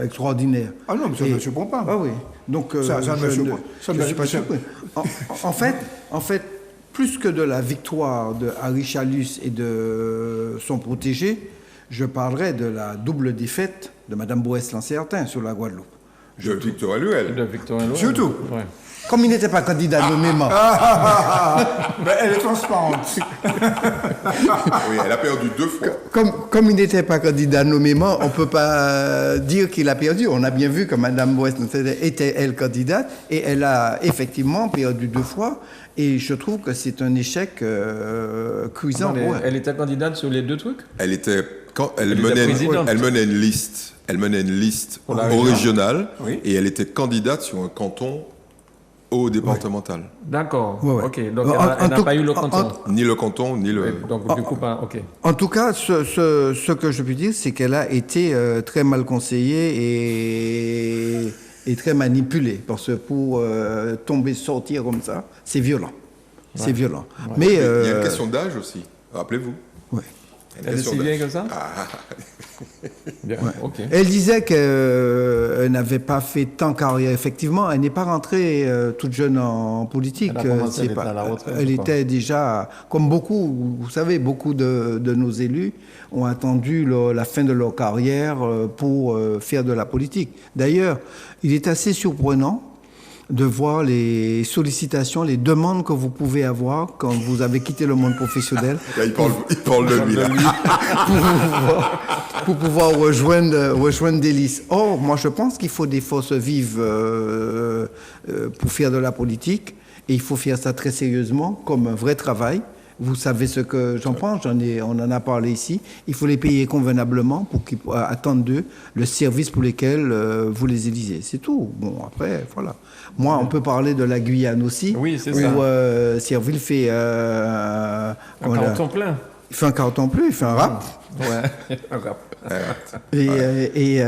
extraordinaire. Ah non, mais ça ne me surprend pas. Ah oui. Donc, Ça ne me surprend. Ça ne me je suis pas surpris. En fait, plus que de la victoire de Harry Chalus et de son protégé, je parlerai de la double défaite de Mme Boès-Lancertin sur la Guadeloupe. De Victor Huel. De Victor Huel. Surtout. Ouais. Comme il n'était pas candidat nommément. Mais elle est transparente. Oui, elle a perdu 2 fois. Comme il n'était pas candidat nommément, on ne peut pas dire qu'il a perdu. On a bien vu que Mme Boès-Lancertin était, elle, candidate, et elle a effectivement perdu 2 fois. Et je trouve que c'est un échec cuisant Non, mais pour elle. elle était candidate sur les deux trucs? Elle était elle était menait présidente. une liste. Elle menait une liste Pour la au région. régional Oui. et elle était candidate sur un canton au départemental. D'accord. Ouais, ouais. Ok. Donc, En elle n'a tout- pas eu le en- canton. Ni le canton, ni le... Donc, du coup, pas. Ok. En tout cas, ce que je peux dire, c'est qu'elle a été très mal conseillée et très manipulée. Parce que pour sortir comme ça, c'est violent. C'est violent. Mais, Il y a une question d'âge aussi, rappelez-vous. ouais. Il y a une Elle est question si vieille d'âge. que ça? Bien. Ok. Elle disait qu'elle n'avait pas fait tant carrière. Effectivement, elle n'est pas rentrée toute jeune en politique. Elle a commencé, C'est elle était à la retraite, elle je crois. était déjà, comme beaucoup, vous savez, beaucoup de nos élus ont attendu la fin de leur carrière pour faire de la politique. D'ailleurs, il est assez surprenant de voir les sollicitations, les demandes que vous pouvez avoir quand vous avez quitté le monde professionnel Là, il parle de lui, là. pour pouvoir rejoindre des listes. Or, moi, je pense qu'il faut des forces vives pour faire de la politique, et il faut faire ça très sérieusement, comme un vrai travail. Vous savez ce que j'en pense, on en a parlé ici. Il faut les payer convenablement pour qu'ils attendent d'eux le service pour lequel vous les élisez. C'est tout. Bon, après, voilà. Moi, on peut parler de la Guyane aussi. Oui, c'est où, ça. Serville fait... Un voilà. canton plein. Il fait un carton plus, il fait un rap. Ouais. Un rap. Et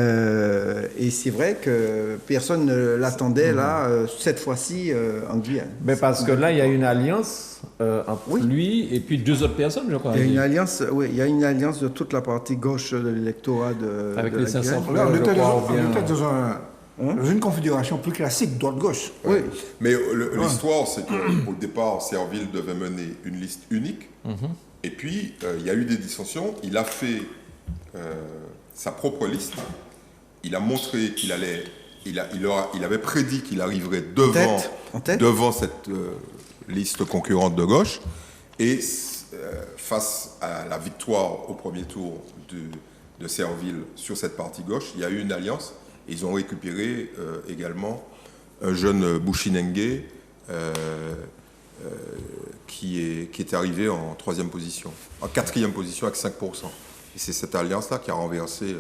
c'est vrai que personne ne l'attendait là, cette fois-ci, en Guyane. Mais parce que là, il y a une alliance entre lui et puis 2 autres personnes, je crois. Il y a une alliance, oui, il y a une alliance de toute la partie gauche de l'électorat de Avec de les la 500 Guyane. Là, on je était crois, dans, ou bien- dans une configuration plus classique droite-gauche. Oui, Mais l'histoire, c'est qu'au départ, Serville devait mener une liste unique. Et puis, il y a eu des dissensions. Il a fait sa propre liste. Il a montré qu'il allait... Il avait prédit qu'il arriverait En tête. devant cette liste concurrente de gauche. Et face à la victoire au premier tour de Serville sur cette partie gauche, il y a eu une alliance. Et ils ont récupéré également un jeune Bouchinengue qui est arrivé en 3e position, en 4e position avec 5%. Et c'est cette alliance-là qui a renversé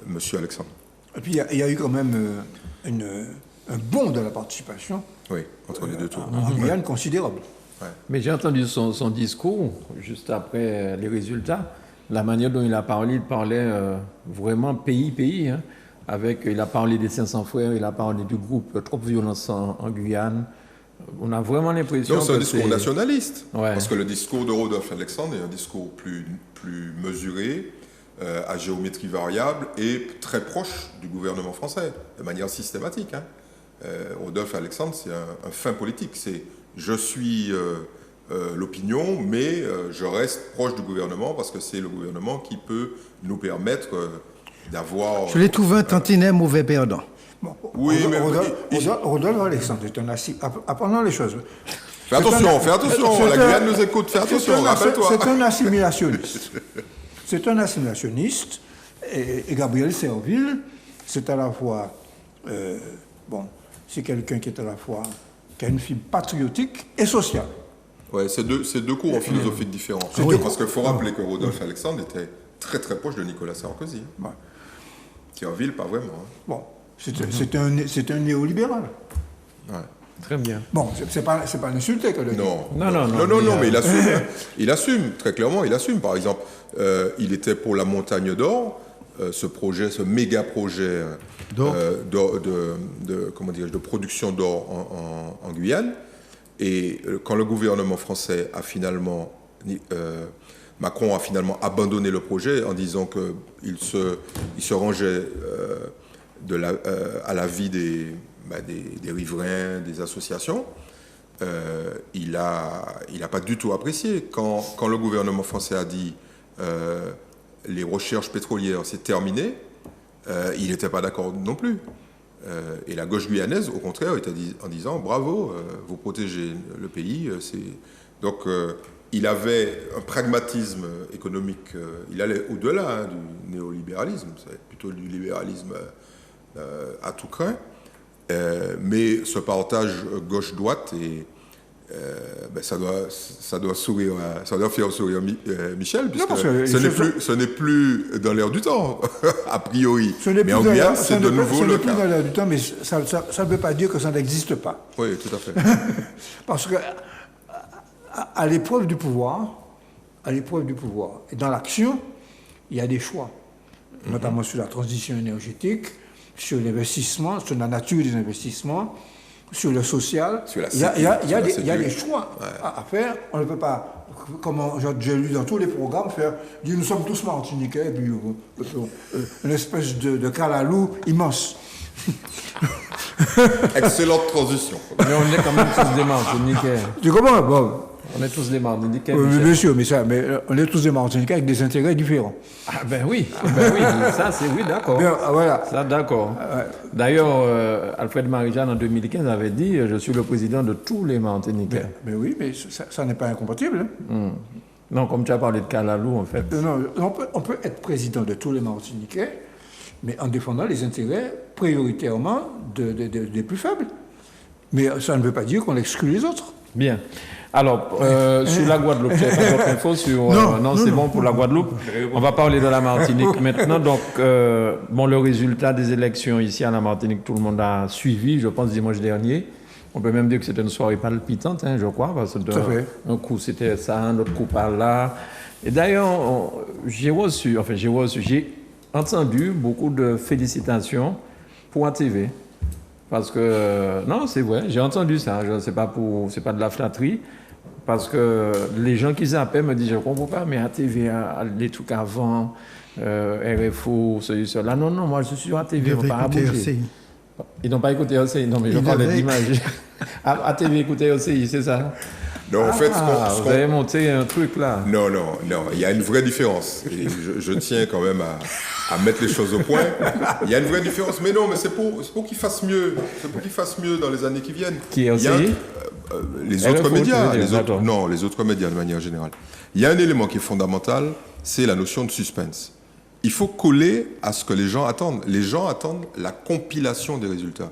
Monsieur Alexandre. Et puis il y a eu quand même un bond de la participation Oui, entre les deux tours. en Guyane considérable. Mais j'ai entendu son discours juste après les résultats. La manière dont il parlait vraiment pays, hein, il a parlé des 500 frères, il a parlé du groupe Trop Violence en Guyane. On a vraiment l'impression Donc c'est un que discours nationaliste, Ouais. parce que le discours de Rodolphe Alexandre est un discours plus mesuré, à géométrie variable et très proche du gouvernement français, de manière systématique. Hein. Rodolphe Alexandre, c'est un fin politique. C'est je suis l'opinion, mais je reste proche du gouvernement parce que c'est le gouvernement qui peut nous permettre d'avoir... Je l'ai trouvé un tantinet mauvais perdant. Bon, Oui, mais- Rodolphe Alexandre est un assis. Apprenons les choses. Fais attention, la Guyane nous écoute, fais attention, rappelle-toi. C'est un assimilationniste. C'est un assimilationniste. Et Gabriel Serville, c'est à la fois... c'est quelqu'un qui est à la fois... qui a une fibre patriotique et sociale. Ouais, c'est deux courants philosophiques différents. Parce qu'il faut rappeler que Rodolphe Alexandre était très très proche de Nicolas Sarkozy. Ouais. Thierville, pas vraiment. Hein. Bon, c'est un néolibéral. Ouais. très bien. Bon, c'est pas insulté que le Non, Non, mais il assume. Il assume, très clairement, il assume. Par exemple, il était pour la Montagne d'Or, ce méga projet de production d'or en Guyane. Et quand le gouvernement français a finalement... Macron a finalement abandonné le projet en disant qu'il se rangeait à l'avis des riverains, des associations. Il n'a pas du tout apprécié. Quand le gouvernement français a dit les recherches pétrolières, c'est terminé, il n'était pas d'accord non plus. Et la gauche guyanaise, au contraire, était en disant bravo, vous protégez le pays. Donc, il avait un pragmatisme économique, il allait au-delà du néolibéralisme, c'est plutôt du libéralisme à tout craint. Mais ce partage gauche-droite, ça doit faire sourire Michel, puisque ce n'est plus dans l'air du temps, a priori. Mais en Guyane, c'est de nouveau le cas. Ce n'est plus dans l'air du temps, mais ça ne veut pas dire que ça n'existe pas. Oui, tout à fait. Parce que à l'épreuve du pouvoir, et dans l'action, il y a des choix, notamment sur la transition énergétique, sur l'investissement, sur la nature des investissements, sur le social. Sur la il y a des choix à faire. On ne peut pas, comme j'ai lu dans tous les programmes, dire nous sommes tous martiniquais, et puis une espèce de calalou immense. Excellente transition. Mais on est quand même tous des Martiniquais. Tu comprends? Bon. On est tous des Martiniquais. Bien sûr, mais on est tous des Martiniquais avec des intérêts différents. Ah ben oui, ça c'est oui, d'accord. Bien, voilà. Ça d'accord. D'ailleurs, Alfred Marie-Jeanne en 2015 avait dit je suis le président de tous les Martiniquais. Mais oui, mais ça n'est pas incompatible. Hein. Non, comme tu as parlé de Kalalou en fait. Non, on peut être président de tous les Martiniquais, mais en défendant les intérêts prioritairement des plus faibles. Mais ça ne veut pas dire qu'on exclut les autres. Bien. Alors, sur la Guadeloupe, tu n'as pas d'autres infos sur... non, c'est bon pour la Guadeloupe. On va parler de la Martinique maintenant. Donc, le résultat des élections ici à la Martinique, tout le monde a suivi, je pense, dimanche dernier. On peut même dire que c'était une soirée palpitante, je crois, parce que un coup c'était ça, un autre coup par là. Et d'ailleurs, j'ai entendu beaucoup de félicitations pour ATV. Parce que, non, c'est vrai, j'ai entendu ça, c'est pas de la flatterie. Parce que les gens qui zappaient me disent, je ne comprends pas, mais ATV, les trucs avant, RFO, cela. Non, moi je suis sur ATV, on ne va pas bouger. Ils n'ont pas écouté OCI, non, mais je parlais d'image. ATV écoutait OCI, c'est ça? Non, en fait, vous avez monté un truc là. Non, il y a une vraie différence. Et je tiens quand même à mettre les choses au point. Il y a une vraie différence, mais non, mais c'est pour qu'ils fassent mieux. C'est pour qu'ils fassent mieux dans les années qui viennent. Qui est OCI? Les autres médias, les autres médias de manière générale. Il y a un élément qui est fondamental, c'est la notion de suspense. Il faut coller à ce que les gens attendent. Les gens attendent la compilation des résultats.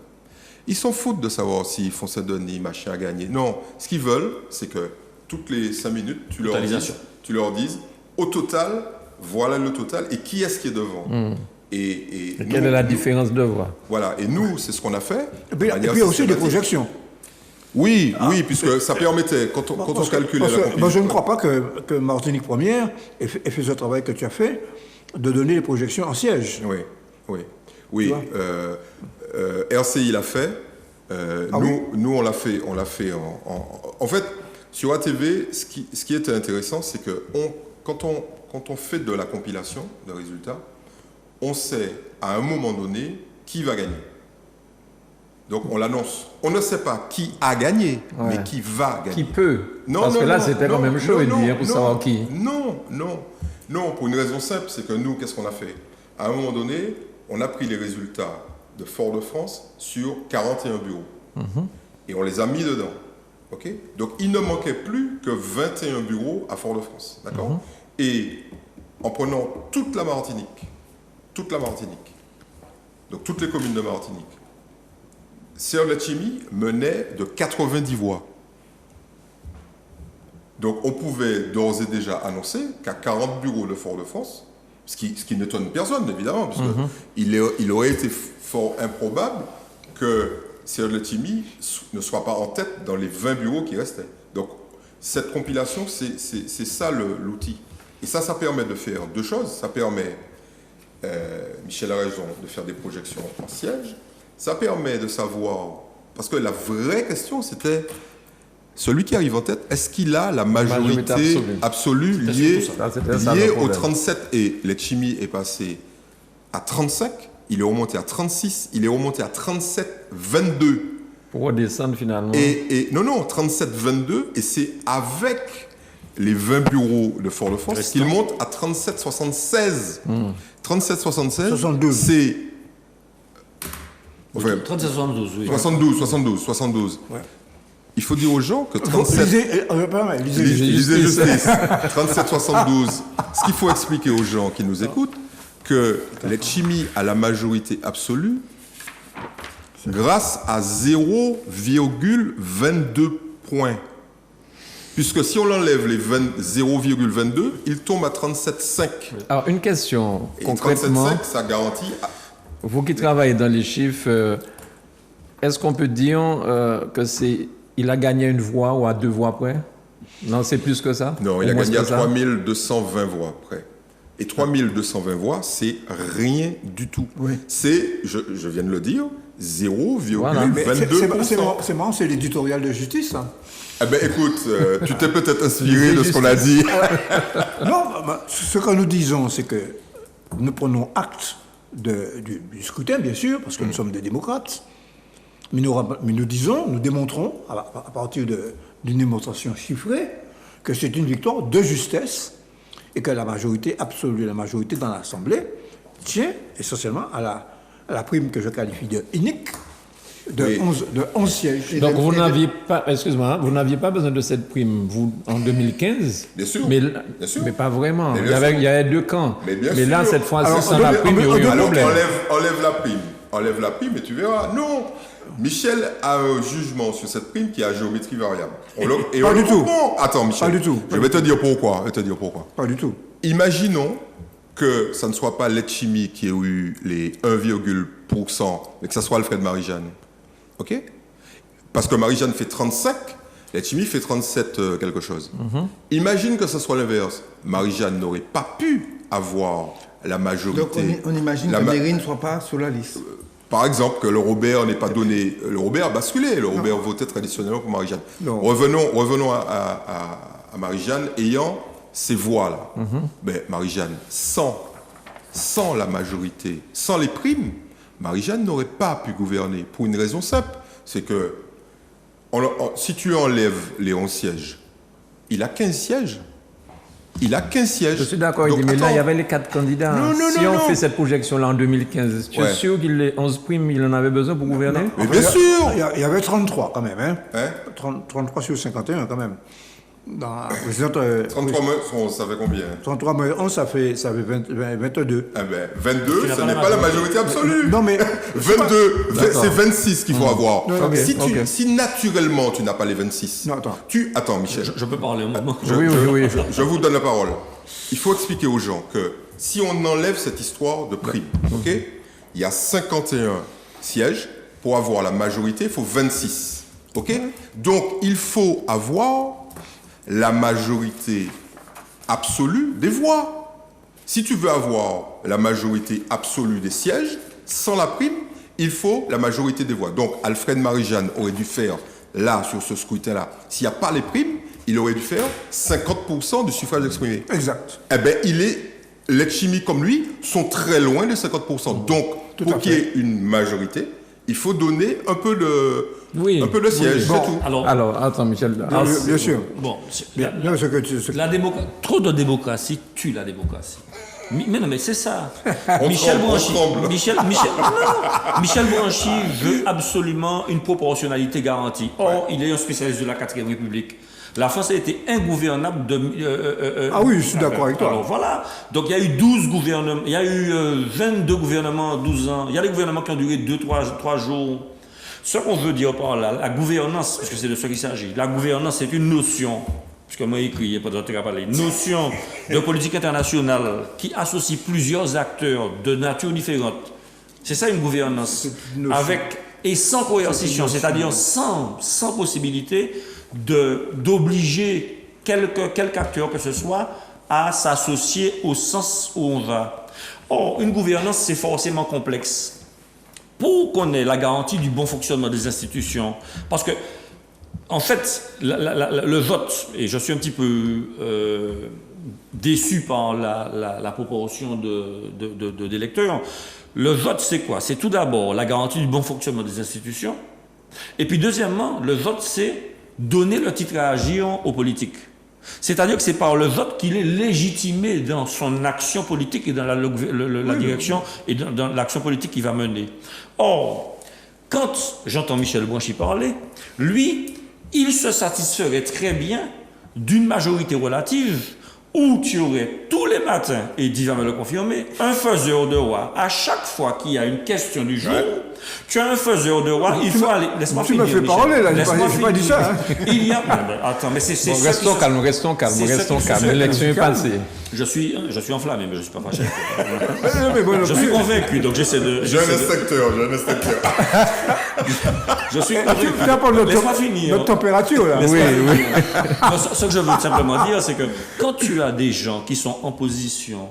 Ils s'en foutent de savoir s'ils font ça donner, machin à gagner. Non, ce qu'ils veulent, c'est que toutes les 5 minutes, tu leur dises, au total, voilà le total, et qui est-ce qui est devant. Et Quelle est la différence de voix? Voilà, et nous, c'est ce qu'on a fait. Et puis, de manière il y a aussi des systématique. projections. Oui, puisque ça permettait, quand on calculait la Moi, je ne compilation. crois pas que Martinique Première ait fait ce travail que tu as fait, de donner les projections en siège. Oui. Tu vois RCI l'a fait. Nous, on l'a fait. En fait, sur ATV, ce qui était intéressant, c'est que quand on fait de la compilation de résultats, on sait à un moment donné qui va gagner. Donc on l'annonce. On ne sait pas qui a gagné, Ouais. mais qui va gagner. Qui peut? Parce que là, c'était quand même chaud de dire pour savoir qui. Non, pour une raison simple, c'est que nous, qu'est-ce qu'on a fait? À un moment donné, on a pris les résultats de Fort-de-France sur 41 bureaux. Et on les a mis dedans. Ok? Donc il ne manquait plus que 21 bureaux à Fort-de-France. D'accord? Et en prenant toute la Martinique, donc toutes les communes de Martinique, Serre-Letchimy menait de 90 voix. Donc on pouvait d'ores et déjà annoncer qu'à 40 bureaux de Fort-de-France, ce qui n'étonne personne évidemment, puisque il aurait été fort improbable que Serre-Letchimy ne soit pas en tête dans les 20 bureaux qui restaient. Donc cette compilation, c'est ça l'outil. Et ça permet de faire deux choses. Ça permet, Michel a raison, de faire des projections en siège. Ça permet de savoir, parce que la vraie question c'était, celui qui arrive en tête, est-ce qu'il a la majorité absolue liée au 37? Et Letchimy est passé à 35, il est remonté à 36, il est remonté à 37-22. Pour redescendre finalement. Non, 37-22, et c'est avec les 20 bureaux de Fort-de-France qu'il monte à 37-76. 37-76, 72. c'est... Enfin, 37-72, oui. 72. Ouais. Il faut dire aux gens que 37... Lisez Justice. 37-72. Ce qu'il faut expliquer aux gens qui nous écoutent, que Letchimy a la majorité absolue grâce à 0,22 points. Puisque si on enlève les 0,22, il tombe à 37,5. Alors, une question. Et Concrètement, 37,5, ça garantit... vous qui travaillez dans les chiffres, est-ce qu'on peut dire il a gagné une voix ou à 2 voix près? Non, c'est plus que ça? Non, il Au a moins gagné à que ça? 3220 voix près. Et 3220 voix, c'est rien du tout. Oui. C'est, je viens de le dire, 0,22%. Voilà. C'est marrant, c'est l'éditorial de justice. Hein. Eh ben écoute, tu t'es peut-être inspiré de ce qu'on a dit. Non, ce que nous disons, c'est que nous prenons acte du scrutin, bien sûr, parce que nous sommes des démocrates, mais nous disons, nous démontrons, à partir d'une démonstration chiffrée, que c'est une victoire de justesse et que la majorité absolue, la majorité dans l'Assemblée, tient essentiellement à la prime que je qualifie de unique, de, Oui. 11 sièges. Donc, vous n'aviez pas, excuse-moi, vous n'aviez pas besoin de cette prime, vous, en 2015? Bien sûr, Mais, bien sûr. mais pas vraiment. Mais Il bien sûr. y avait 2 camps. Mais bien là, sûr. cette fois-ci, Alors, sans la prime, il y aurait eu un Alors, problème. enlève la prime et tu verras. Non, Michel a un jugement sur cette prime qui est à géométrie variable. Pas du tout. Attends, Michel. Pas du tout. Je vais te dire pourquoi. Pas du tout. Imaginons que ça ne soit pas Letchimy qui ait eu les 1,%, mais que ça soit Alfred Marie-Jeanne. OK? Parce que Marie-Jeanne fait 35, Letchimy fait 37 quelque chose. Imagine que ce soit l'inverse. Marie-Jeanne n'aurait pas pu avoir la majorité. Donc on imagine que Mairie ne soit pas sur la liste. Par exemple, que le Robert n'ait pas donné... Le Robert a basculé. Le Robert votait traditionnellement pour Marie-Jeanne. Non. Revenons à Marie-Jeanne ayant ces voix-là. Ben, Marie-Jeanne, sans la majorité, sans les primes, Marie-Jeanne n'aurait pas pu gouverner. Pour une raison simple, c'est que si tu enlèves les 11 sièges, il a 15 sièges. Je suis d'accord, Donc, mais là, attends. il y avait les 4 candidats. Si on fait cette projection-là en 2015, tu es sûr qu'il les 11 primes, il en avait besoin pour gouverner? Mais bien sûr. Il y avait 33 quand même. Hein. Hein 33 sur 51 quand même. Dans la précédente, 33 mois, ça fait combien? 33 moins 11, ça fait 22. Eh ben, 22, ce n'est pas la majorité absolue. Non mais 22, c'est 26 qu'il faut avoir. Non, ok, Si naturellement tu n'as pas les 26, Non, attends. Attends, Michel, Je peux parler un moment. Oui. je vous donne la parole. Il faut expliquer aux gens que si on enlève cette histoire de prime, ok, il y a 51 sièges. Pour avoir la majorité, il faut 26. Ok. Donc, il faut avoir la majorité absolue des voix. Si tu veux avoir la majorité absolue des sièges, sans la prime, il faut la majorité des voix. Donc, Alfred Marie-Jeanne aurait dû faire, là, sur ce scrutin-là, s'il n'y a pas les primes, il aurait dû faire 50% du suffrage exprimé. Exact. Eh bien, les chimiques comme lui sont très loin de 50%. Donc, pour qu'il y ait une majorité, il faut donner un peu de siège, Bon. c'est tout. Alors, attends, Michel. Bien sûr. Bon, Bien, ce que trop de démocratie tue la démocratie. Mais non, mais c'est ça. On Michel tremble, Branchi, on tremble. Michel Branchi veut absolument une proportionnalité garantie. Or, il est un spécialiste de la 4e République. La France a été ingouvernable de... Ah oui, je suis d'accord avec toi. Alors voilà. Donc il y a eu 12 gouvernements, il y a eu 22 gouvernements en 12 ans. Il y a des gouvernements qui ont duré 2-3 jours. Ce qu'on veut dire par là, la gouvernance, parce que c'est de ce qu'il s'agit, la gouvernance c'est une notion, parce que moi écrit, il n'y a pas d'autre à parler, une notion de politique internationale qui associe plusieurs acteurs de nature différente. C'est ça une gouvernance. Avec et sans coercition, c'est-à-dire sans possibilité d'obliger quelque acteur que ce soit à s'associer au sens où on va. Or, une gouvernance, c'est forcément complexe. Pour qu'on ait la garantie du bon fonctionnement des institutions, parce que, en fait, le vote, et je suis un petit peu déçu par la proportion d'électeurs, le vote, c'est quoi? C'est tout d'abord la garantie du bon fonctionnement des institutions, et puis deuxièmement, le vote, c'est donner le titre à agir aux politiques. C'est-à-dire que c'est par le vote qu'il est légitimé dans son action politique et dans la direction et dans l'action politique qu'il va mener. Or, quand j'entends Michel Branchi parler, lui, il se satisferait très bien d'une majorité relative où tu aurais tous les matins, et Dieu va me le confirmer, un faiseur de roi. À chaque fois qu'il y a une question du jour, tu as un faiseur de roi, il faut aller... Laisse-moi finir, tu me fais Michel. parler, là, Laisse-moi j'ai pas dit finir. ça. Hein. Il y a... Attends, mais c'est... Bon, restons calmes. L'élection est passée. Je suis enflammé, mais je ne suis pas fâché. Mais bon, Je suis convaincu, donc j'essaie de... Jeune inspecteur. Je suis tu as pas Laisse-moi finir. notre température, là. Oui. Non, ce que je veux simplement dire, c'est que quand tu as des gens qui sont en position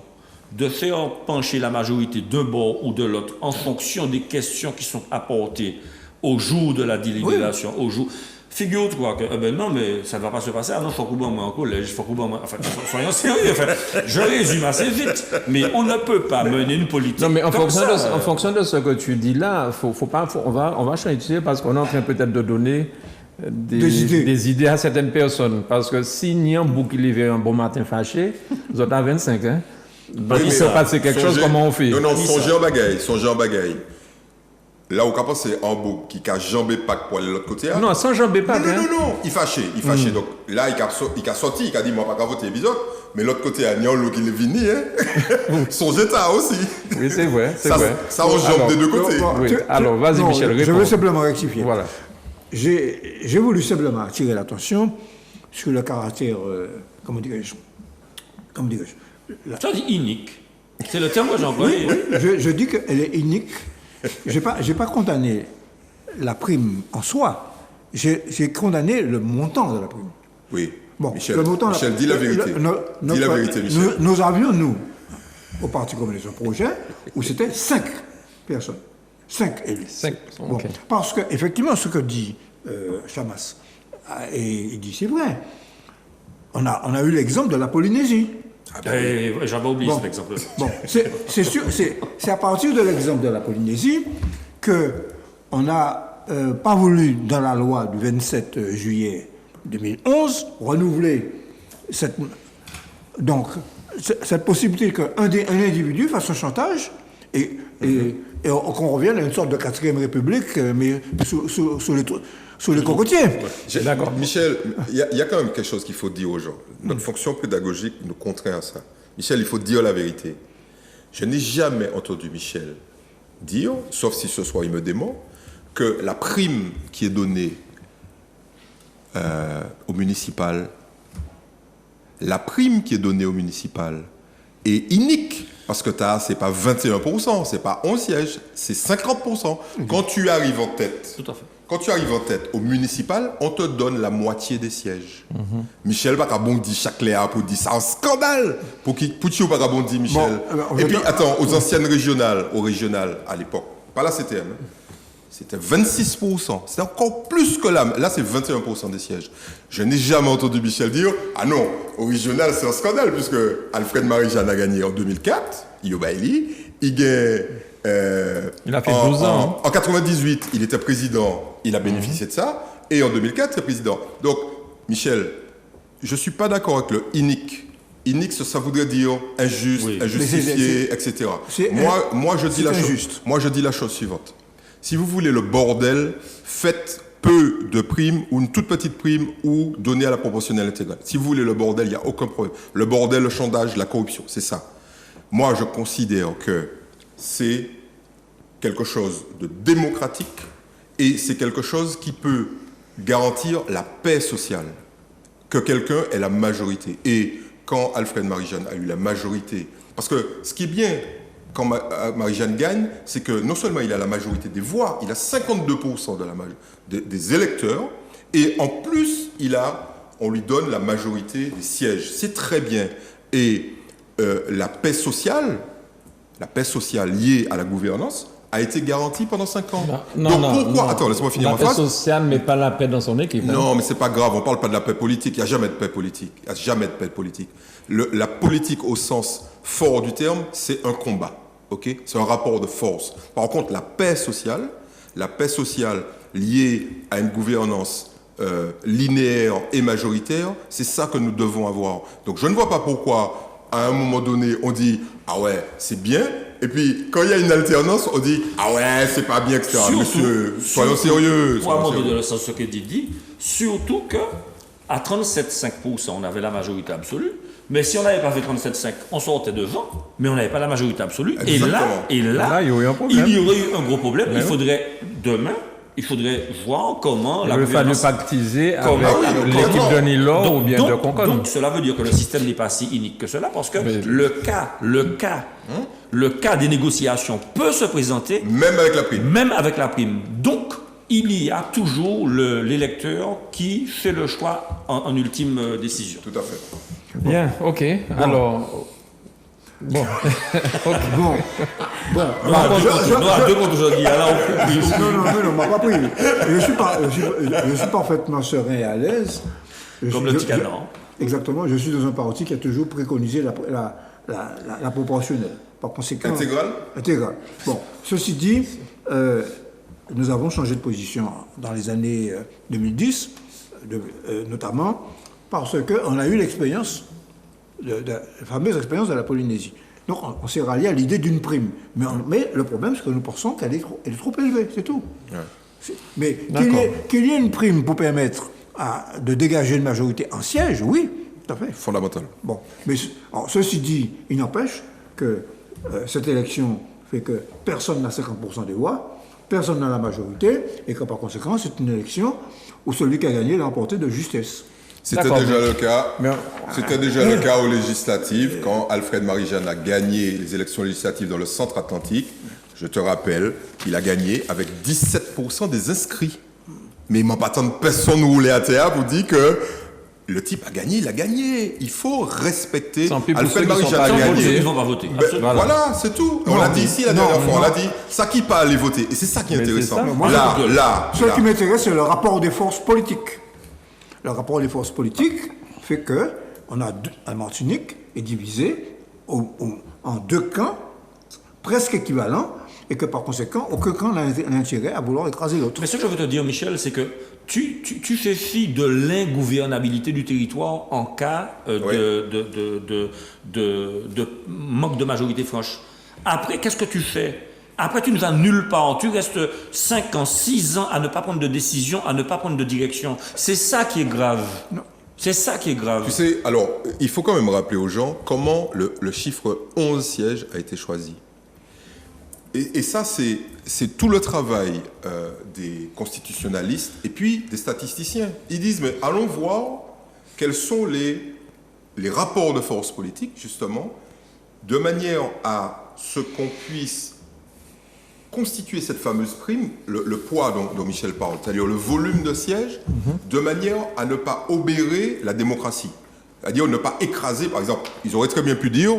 de faire pencher la majorité d'un bord ou de l'autre en fonction des questions qui sont apportées au jour de la délibération, au jour... Figure-toi que, non, mais ça ne va pas se passer. Ah non, il faut qu'on moi en collège, il faut qu'on moi... Enfin, soyons sérieux. Enfin, je résume assez vite. Mais on ne peut pas mener une politique Non, mais en comme fonction de ce que tu dis là, on va changer parce qu'on est en train peut-être de donner des idées à certaines personnes. Parce que si n'y a un bouc qui livre un bon matin fâché, vous êtes à 25, hein. Donc, il s'est passé quelque chose, comment on fait? Non, songez en bagaille. Là, au cap, c'est un bouc qui a jambé Pâques pour aller de l'autre côté. Hein. Non, sans jambé Pâques. Non, il fâché. Donc là, il a sorti, il a dit, moi, pas qu'à voter épisode. Mais l'autre côté, il y a un loup qui est venu, hein. Son état aussi. Oui, c'est vrai. Ça, on jambe des deux côtés. Oui. Alors, vas-y, Michel, réponds. Je veux simplement rectifier. Voilà. J'ai voulu simplement attirer l'attention sur le caractère, comment dirais-je, Ça dit unique. C'est le terme que j'ai employé. je dis qu'elle est unique. J'ai pas condamné la prime en soi. J'ai condamné le montant de la prime. Oui. Bon, Michel, le montant, dis la vérité. Dis la vérité, Michel. Nous avions, au Parti communiste, un projet où c'était 5 personnes. 5 élus. 5, Bon, ok. parce qu'effectivement, ce que dit Chamas, et il dit c'est vrai. On a eu l'exemple de la Polynésie. J'avais oublié cet exemple. Bon, c'est sûr, c'est à partir de l'exemple de la Polynésie qu'on n'a pas voulu, dans la loi du 27 juillet 2011, renouveler cette possibilité qu'un individu fasse un chantage et qu'on revienne à une sorte de 4e République, mais sous les cocotiers. D'accord. Michel, il y a quand même quelque chose qu'il faut dire aux gens. Notre fonction pédagogique nous contraint à ça. Michel, il faut dire la vérité. Je n'ai jamais entendu Michel dire, sauf si ce soir il me dément, que la prime qui est donnée au municipal, est inique Parce que c'est pas 21%, c'est pas 11 sièges, c'est 50%. Quand tu arrives en tête, Tout à fait. quand tu arrives en tête au municipal, on te donne la moitié des sièges. Michel Bakabondi, chaque Léa pour dire c'est un scandale. Pour qui Bakabondi, Michel. Et puis attends, aux anciennes régionales, au régional à l'époque, pas la CTM, hein, c'était 26%. C'était encore plus que là. Là, c'est 21% des sièges. Je n'ai jamais entendu Michel dire ah non, au régional, c'est un scandale, puisque Alfred Marie-Jeanne a gagné en 2004, Yobaili, il gagne. Il a fait 12 ans. En 98, il était président, il a bénéficié de ça, et en 2004, c'est président. Donc, Michel, je ne suis pas d'accord avec le inique. Inique, ça voudrait dire injuste, Oui. injustifié, etc. Moi, je dis la chose suivante. Si vous voulez le bordel, faites peu de primes ou une toute petite prime ou donnez à la proportionnelle intégrale. Si vous voulez le bordel, il n'y a aucun problème. Le bordel, le chandage, la corruption, c'est ça. Moi, je considère que c'est quelque chose de démocratique et c'est quelque chose qui peut garantir la paix sociale, que quelqu'un ait la majorité. Et quand Alfred Marie-Jeanne a eu la majorité, parce que ce qui est bien quand Marie-Jeanne gagne, c'est que non seulement il a la majorité des voix, il a 52% des électeurs, et en plus, on lui donne la majorité des sièges. C'est très bien. Et la paix sociale liée à la gouvernance a été garantie pendant 5 ans. Attends, laisse-moi finir ma phrase. La paix sociale, mais pas la paix dans son équipe. Non, mais c'est pas grave, on parle pas de la paix politique, il n'y a jamais de paix politique. Il n'y a jamais de paix politique. La politique au sens fort du terme, c'est un combat. Okay, c'est un rapport de force. Par contre, la paix sociale liée à une gouvernance linéaire et majoritaire, c'est ça que nous devons avoir. Donc je ne vois pas pourquoi, à un moment donné, on dit « Ah ouais, c'est bien », et puis quand il y a une alternance, on dit « Ah ouais, c'est pas bien, etc. » Monsieur, soyons sérieux. Pour abonder dans le sens de ce que dit, surtout qu'à 37,5%, on avait la majorité absolue. Mais si on n'avait pas fait 37,5, on sortait devant, mais on n'avait pas la majorité absolue. Exactement. Et là, il y aurait eu un problème. il y aurait eu un gros problème. Il faudrait, demain, voir comment la gouvernance... Il fallu pactiser Comment- avec l'équipe de Nilo ou bien de Concorde. Donc, cela veut dire que le système n'est pas si inique que cela, parce que Mais- le cas des négociations peut se présenter Même avec la prime. même avec la prime. Donc, il y a toujours l'électeur qui fait le choix en ultime décision. Tout à fait. Bien, ok. Alors, bon. Bon. Deux comptes aujourd'hui, alors Non, on m'a pas pris. Je suis parfaitement serein et à l'aise. Comme le petit canon. Exactement. Je suis dans un parti qui a toujours préconisé la proportionnelle. Par conséquent... Intégrale. Bon, ceci dit, nous avons changé de position dans les années 2010, notamment parce qu'on a eu l'expérience, la fameuse expérience de la Polynésie. Donc on s'est rallié à l'idée d'une prime. Mais le problème, c'est que nous pensons qu'elle est trop élevée, c'est tout. Ouais. Mais qu'il y ait une prime pour permettre de dégager une majorité en siège, oui, tout à fait. Fondamental. Bon, mais ceci dit, il n'empêche que cette élection fait que personne n'a 50% des voix, personne n'a la majorité, et que par conséquent, c'est une élection où celui qui a gagné l'a emporté de justesse. C'était D'accord, déjà le cas. mais- C'était déjà le cas aux législatives quand Alfred Marie-Jeanne a gagné les élections législatives dans le Centre Atlantique. Je te rappelle qu'il a gagné avec 17% des inscrits. Mais il m'a pas tant de personne roulée à terre pour dire que le type a gagné, il a gagné. Il faut respecter Tant pis pour Alfred ceux qui sont Marie-Jeanne pas a allés gagné. Ils ne vont pas voter. Ben, Absolument. voilà, c'est tout. On l'a dit ici la dernière fois. On l'a dit, ça qui pas aller voter. Et c'est ça qui est Mais c'est intéressant. ça. Moi, Ce qui m'intéresse, c'est le rapport des forces politiques. Le rapport des forces politiques fait que la Martinique est divisée en deux camps presque équivalents et que par conséquent, aucun camp n'a intérêt à vouloir écraser l'autre. Mais ce que je veux te dire, Michel, c'est que tu fais fi de l'ingouvernabilité du territoire en cas de manque de majorité franche. Après, qu'est-ce que tu fais? Après, tu ne vas nulle part. Tu restes 5 ans, 6 ans à ne pas prendre de décision, à ne pas prendre de direction. C'est ça qui est grave. Non. C'est ça qui est grave. Tu sais, alors, il faut quand même rappeler aux gens comment le chiffre 11 sièges a été choisi. Et ça, c'est tout le travail des constitutionnalistes et puis des statisticiens. Ils disent, mais allons voir quels sont les rapports de force politique, justement, de manière à ce qu'on puisse constituer cette fameuse prime, le poids dont Michel parle, c'est-à-dire le volume de sièges, de manière à ne pas obérer la démocratie. C'est-à-dire ne pas écraser, par exemple, ils auraient très bien pu dire,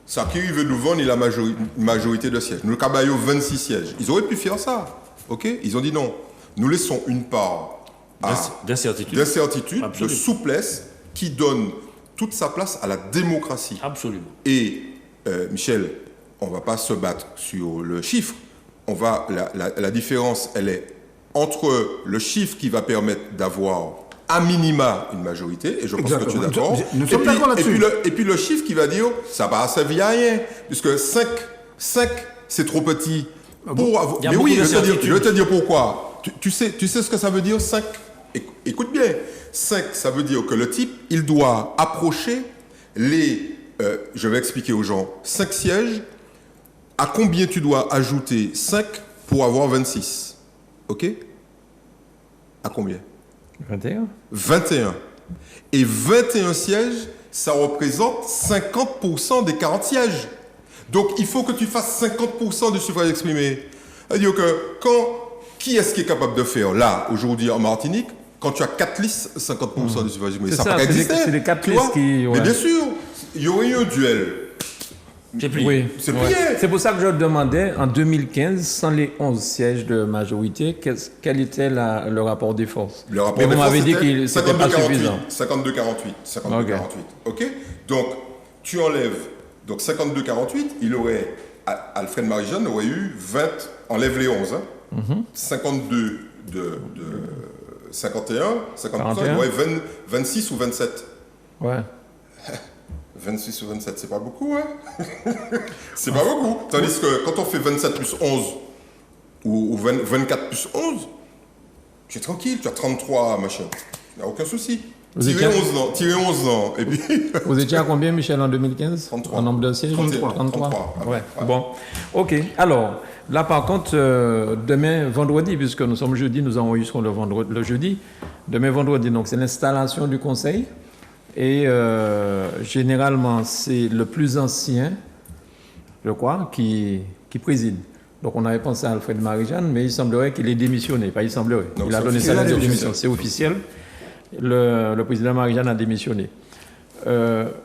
Sakiri veut nous vendre, il a une majorité de sièges. Nous, Caballo, 26 sièges. Ils auraient pu faire ça. Ok? Ils ont dit non. Nous laissons une part d'incertitude, de souplesse, qui donne toute sa place à la démocratie. Absolument. Et, Michel, on ne va pas se battre sur le chiffre. La différence, elle est entre le chiffre qui va permettre d'avoir à minima une majorité, et je pense que tu es d'accord. Nous sommes d'accord là-dessus. Et puis le chiffre qui va dire, ça va servir à rien, puisque 5 c'est trop petit. Pour avoir... Mais oui, je vais te dire pourquoi. Tu sais ce que ça veut dire, 5? Écoute bien. 5, ça veut dire que le type, il doit approcher les... je vais expliquer aux gens. 5 sièges, à combien tu dois ajouter 5 pour avoir 26? Ok? À combien? 21. 21. Et 21 sièges, ça représente 50% des 40 sièges. Donc, il faut que tu fasses 50% du suffrage exprimé. C'est-à-dire que qui est-ce qui est capable de faire, là, aujourd'hui, en Martinique, quand tu as 4 listes, 50% du suffrage exprimé? Ça peut exister. C'est les 4 listes qui... Ouais. Mais bien sûr, il y aurait eu un duel. C'est plié. Oui. C'est plié. C'est pour ça que je demandais, en 2015, sans les 11 sièges de majorité, quel était le rapport des forces? Le rapport Mais des vous forces, m'avez dit que c'était pas suffisant. 52-48. OK? Donc, tu enlèves... Donc, 52-48, il aurait... Alfred Marie-Jeanne aurait eu 20... Enlève les 11, hein? 52 de 51, 50%, il aurait 26 ou 27. Ouais. 26 ou 27, c'est pas beaucoup, hein? C'est pas beaucoup. Tandis que quand on fait 27 plus 11 ou 24 plus 11, tu es tranquille, tu as 33, machin. Il n'y a aucun souci. Tirer 11 ans, et puis... Vous étiez à combien, Michel, en 2015? 33. En nombre de sièges? 33. Ouais. Bon. OK. Alors, là, par contre, demain, vendredi, puisque nous sommes jeudi, nous enregistrons le jeudi. Demain, vendredi, donc, c'est l'installation du conseil. Et généralement, c'est le plus ancien, je crois, qui préside. Donc, on avait pensé à Alfred Marie-Jeanne, mais il semblerait qu'il ait démissionné. Pas il semblerait. Donc, il a donné sa lettre de démission. C'est officiel. Le président Marie-Jeanne a démissionné.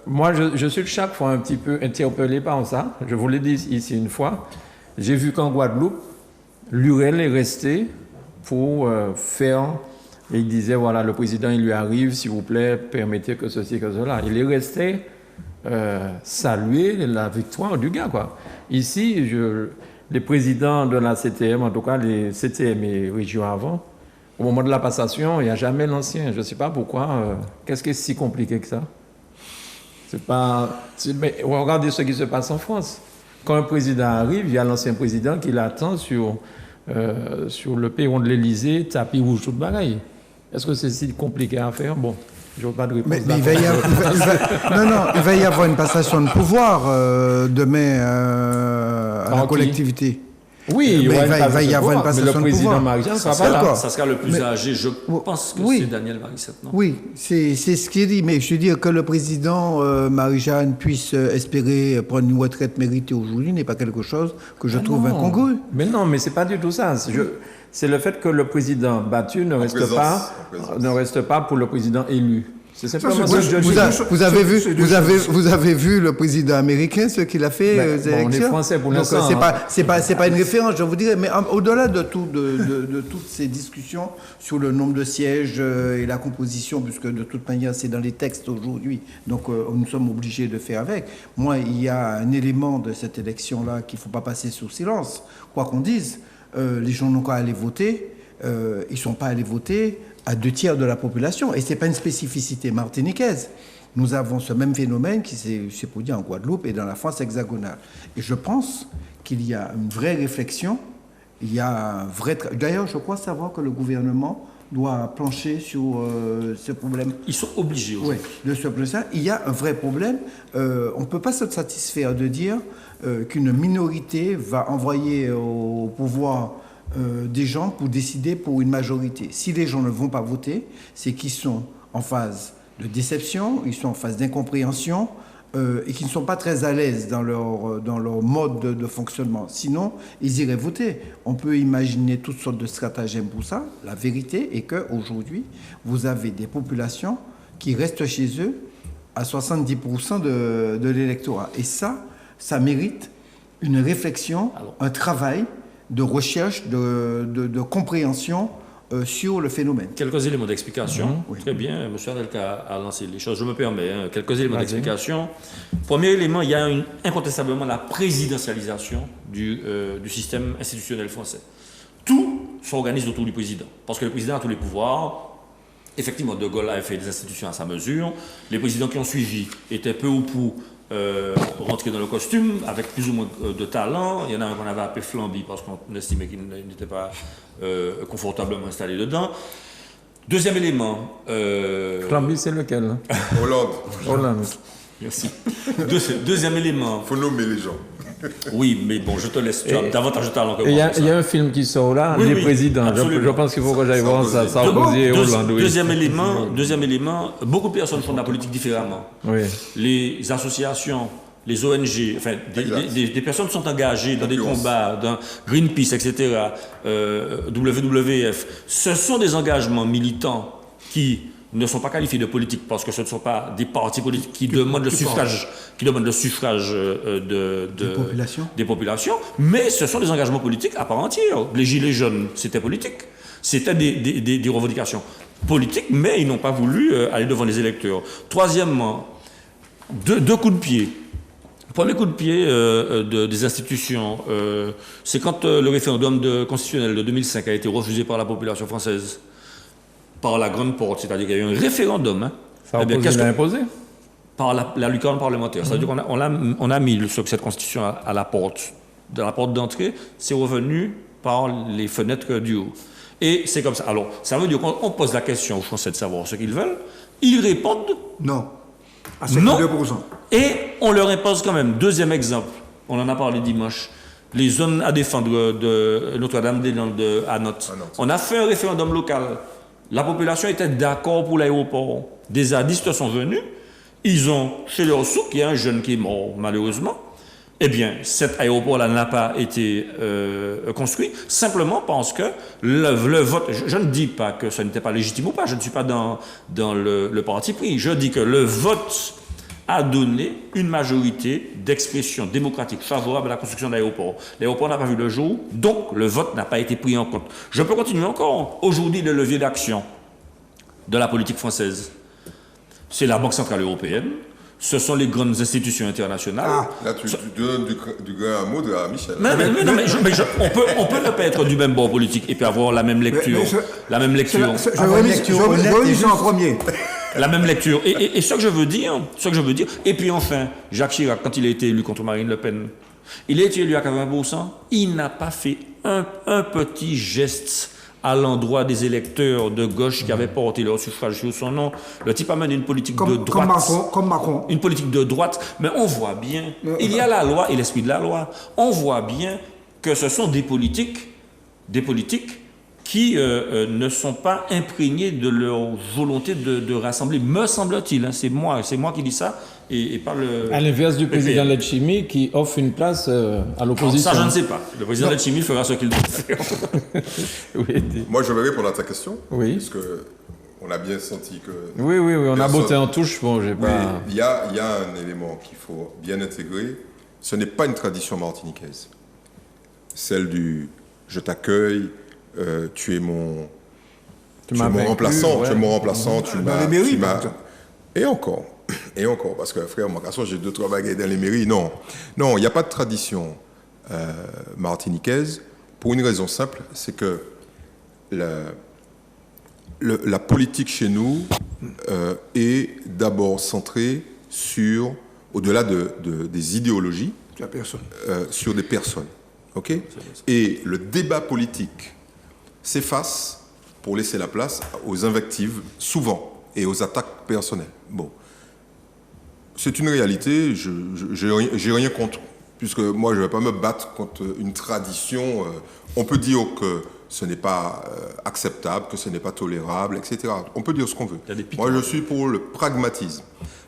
Moi, je suis chaque fois un petit peu interpellé par ça. Je vous l'ai dit ici une fois. J'ai vu qu'en Guadeloupe, Lurel est resté pour faire... Et il disait, voilà, le président, il lui arrive, s'il vous plaît, permettez que ceci, que cela. Il est resté saluer la victoire du gars, quoi. Ici, les présidents de la CTM, en tout cas les CTM et régions avant, au moment de la passation, il n'y a jamais l'ancien. Je ne sais pas pourquoi. Qu'est-ce qui est si compliqué que ça? C'est pas... Mais regardez ce qui se passe en France. Quand un président arrive, il y a l'ancien président qui l'attend sur le perron de l'Élysée, tapis rouge, toute bagaille. Est-ce que c'est si compliqué à faire? Bon, je n'ai pas de réponse. Mais il va y avoir une passation de pouvoir demain à la collectivité. Oui, il va y avoir une passation de pouvoir. Mais le président Marie-Jeanne ne sera pas là. Ça sera le plus âgé, je pense que c'est Daniel Varissette, non? Oui, c'est ce qui est dit. Mais je veux dire que le président Marie-Jeanne puisse espérer prendre une retraite méritée aujourd'hui n'est pas quelque chose que je trouve incongru. Mais non, mais c'est pas du tout ça. C'est le fait que le président battu ne reste pas pour le président élu. C'est simplement vous avez vu le président américain, ce qu'il a fait aux élections. On est français pour l'instant. C'est pas une référence, je vous dirais. Mais au-delà de toutes ces discussions sur le nombre de sièges et la composition, puisque de toute manière c'est dans les textes aujourd'hui, donc nous sommes obligés de faire avec. Moi, il y a un élément de cette élection-là qu'il ne faut pas passer sous silence. Quoi qu'on dise, les gens n'ont qu'à aller voter. Ils ne sont pas allés voter à 2/3 de la population. Et ce n'est pas une spécificité martiniquaise. Nous avons ce même phénomène qui s'est produit en Guadeloupe et dans la France hexagonale. Et je pense qu'il y a une vraie réflexion, il y a un vrai... D'ailleurs, je crois savoir que le gouvernement doit plancher sur ce problème. Ils sont obligés aujourd'hui. Oui, de ce problème. Il y a un vrai problème. On ne peut pas se satisfaire de dire qu'une minorité va envoyer au pouvoir des gens pour décider pour une majorité. Si les gens ne vont pas voter, c'est qu'ils sont en phase de déception, ils sont en phase d'incompréhension, et qui ne sont pas très à l'aise dans leur mode de fonctionnement. Sinon, ils iraient voter. On peut imaginer toutes sortes de stratagèmes pour ça. La vérité est qu'aujourd'hui, vous avez des populations qui restent chez eux à 70% de l'électorat. Et ça mérite une réflexion, un travail de recherche, de compréhension sur le phénomène. Quelques éléments d'explication. Oui. Très bien, M. Adelka a lancé les choses. Je me permets, quelques éléments d'explication. Premier élément, il y a incontestablement la présidentialisation du système institutionnel français. Tout s'organise autour du président, parce que le président a tous les pouvoirs. Effectivement, De Gaulle a fait des institutions à sa mesure. Les présidents qui ont suivi étaient peu ou prou rentrés dans le costume, avec plus ou moins de talent. Il y en a un qu'on avait appelé Flamby, parce qu'on estimait qu'il n'était pas confortablement installé dedans. Deuxième élément... Flamby, c'est lequel? Hollande. Merci. Deuxième élément... Il faut nommer les gens. Oui, mais bon, je te laisse. Tu as davantage de talent que moi. Il y a un film qui sort là, Oui, Les oui, présidents. absolument. Je pense qu'il faut que j'aille voir ça. Sarkozy et Hollande. Oui. Deuxième élément, beaucoup de personnes font de la politique différemment. Oui. Les associations, les ONG, enfin, des personnes sont engagées dans des combats, dans Greenpeace, etc., WWF. Ce sont des engagements militants qui ne sont pas qualifiés de politiques parce que ce ne sont pas des partis politiques qui demandent le suffrage, des populations, mais ce sont des engagements politiques à part entière. Les Gilets jaunes, c'était politique. C'était des revendications politiques, mais ils n'ont pas voulu aller devant les électeurs. Troisièmement, deux coups de pied. Le premier coup de pied des institutions, c'est quand le référendum constitutionnel de 2005 a été refusé par la population française, par la grande porte, c'est-à-dire qu'il y a eu un référendum. Hein. Sarkozy l'a imposé? Par la lucarne parlementaire. C'est-à-dire qu'on a mis cette constitution à la porte. De la porte d'entrée, c'est revenu par les fenêtres du haut. Et c'est comme ça. Alors, ça veut dire qu'on pose la question aux Français de savoir ce qu'ils veulent. Ils répondent Non. À 52%. Et on leur impose quand même. Deuxième exemple, on en a parlé dimanche, les zones à défendre de Notre-Dame-des-Landes à Nantes. On a fait un référendum local. La population était d'accord pour l'aéroport. Des zadistes sont venus. Ils ont, chez leur souk, il y a un jeune qui est mort, malheureusement. Eh bien, cet aéroport-là n'a pas été construit, simplement parce que le vote... Je ne dis pas que ce n'était pas légitime ou pas, je ne suis pas dans le parti pris. Je dis que le vote a donné une majorité d'expression démocratique favorable à la construction de l'aéroport. L'aéroport n'a pas vu le jour, donc le vote n'a pas été pris en compte. Je peux continuer encore. Aujourd'hui, le levier d'action de la politique française, c'est la Banque Centrale Européenne, ce sont les grandes institutions internationales. Ah, là, tu donnes du grain à moudre à Michel. On peut ne pas être du même bord politique et puis avoir la même lecture. La même lecture. Je relis ça en premier. La même lecture. Et ce que je veux dire, et puis enfin, Jacques Chirac, quand il a été élu contre Marine Le Pen, il a été élu à 80%, il n'a pas fait un petit geste à l'endroit des électeurs de gauche qui avaient porté leur suffrage sur son nom. Le type a mené une politique de droite. Comme Macron. Une politique de droite. Mais on voit bien, il y a la loi et l'esprit de la loi. On voit bien que ce sont des politiques qui ne sont pas imprégnés de leur volonté de rassembler, me semble-t-il. Hein, c'est moi qui dis ça, et pas le... À l'inverse du président Letchimy qui offre une place à l'opposition. Ça, je ne sais pas. Le président Letchimy fera ce qu'il doit faire. Moi, je vais répondre à ta question. Oui. Parce qu'on a bien senti que... Oui, on a botté en touche. Bon, j'ai pas... Il y a un élément qu'il faut bien intégrer. Ce n'est pas une tradition martiniquaise. Celle du « je t'accueille », tu es mon remplaçant, tu es mon remplaçant, tu m'as... Dans les mairies, Et encore, parce que frère, moi, j'ai 2-3 bagailles dans les mairies. Non, il n'y a pas de tradition martiniquaise pour une raison simple, c'est que la politique chez nous est d'abord centrée sur, au-delà des idéologies, sur des personnes. Okay. Et le débat politique s'efface pour laisser la place aux invectives, souvent, et aux attaques personnelles. Bon. C'est une réalité, j'ai rien contre, puisque moi je ne vais pas me battre contre une tradition. On peut dire que ce n'est pas acceptable, que ce n'est pas tolérable, etc. On peut dire ce qu'on veut. Moi je suis pour le pragmatisme.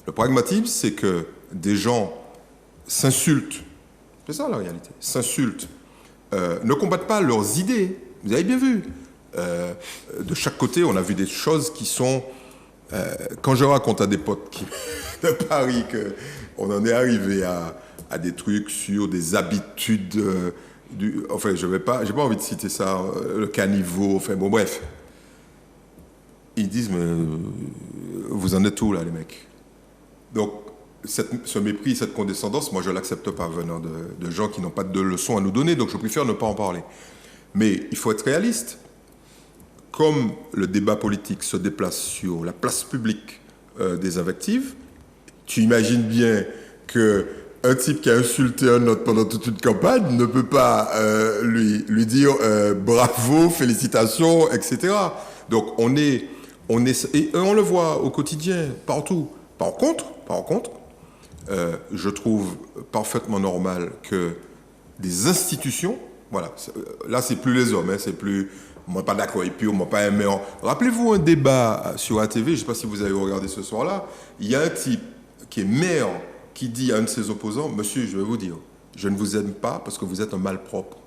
Le pragmatisme, c'est que des gens s'insultent, c'est ça la réalité, s'insultent, ne combattent pas leurs idées. Vous avez bien vu. De chaque côté, on a vu des choses qui sont... quand je raconte à des potes de Paris qu'on en est arrivé à des trucs sur des habitudes... enfin, j'ai pas envie de citer ça, le caniveau, enfin bon, bref. Ils disent, mais vous en êtes où là, les mecs? Donc, ce mépris, cette condescendance, moi je ne l'accepte pas venant de gens qui n'ont pas de leçons à nous donner, donc je préfère ne pas en parler. Mais il faut être réaliste. Comme le débat politique se déplace sur la place publique des invectives, tu imagines bien qu'un type qui a insulté un autre pendant toute une campagne ne peut pas lui dire bravo, félicitations, etc. Donc et on le voit au quotidien, partout. Par contre, je trouve parfaitement normal que des institutions, voilà, là c'est plus les hommes, hein, c'est plus, moi pas d'accord et puis moi pas aimé. Rappelez-vous un débat sur ATV, je ne sais pas si vous avez regardé ce soir-là, il y a un type qui est maire qui dit à un de ses opposants, monsieur, je vais vous dire, je ne vous aime pas parce que vous êtes un malpropre.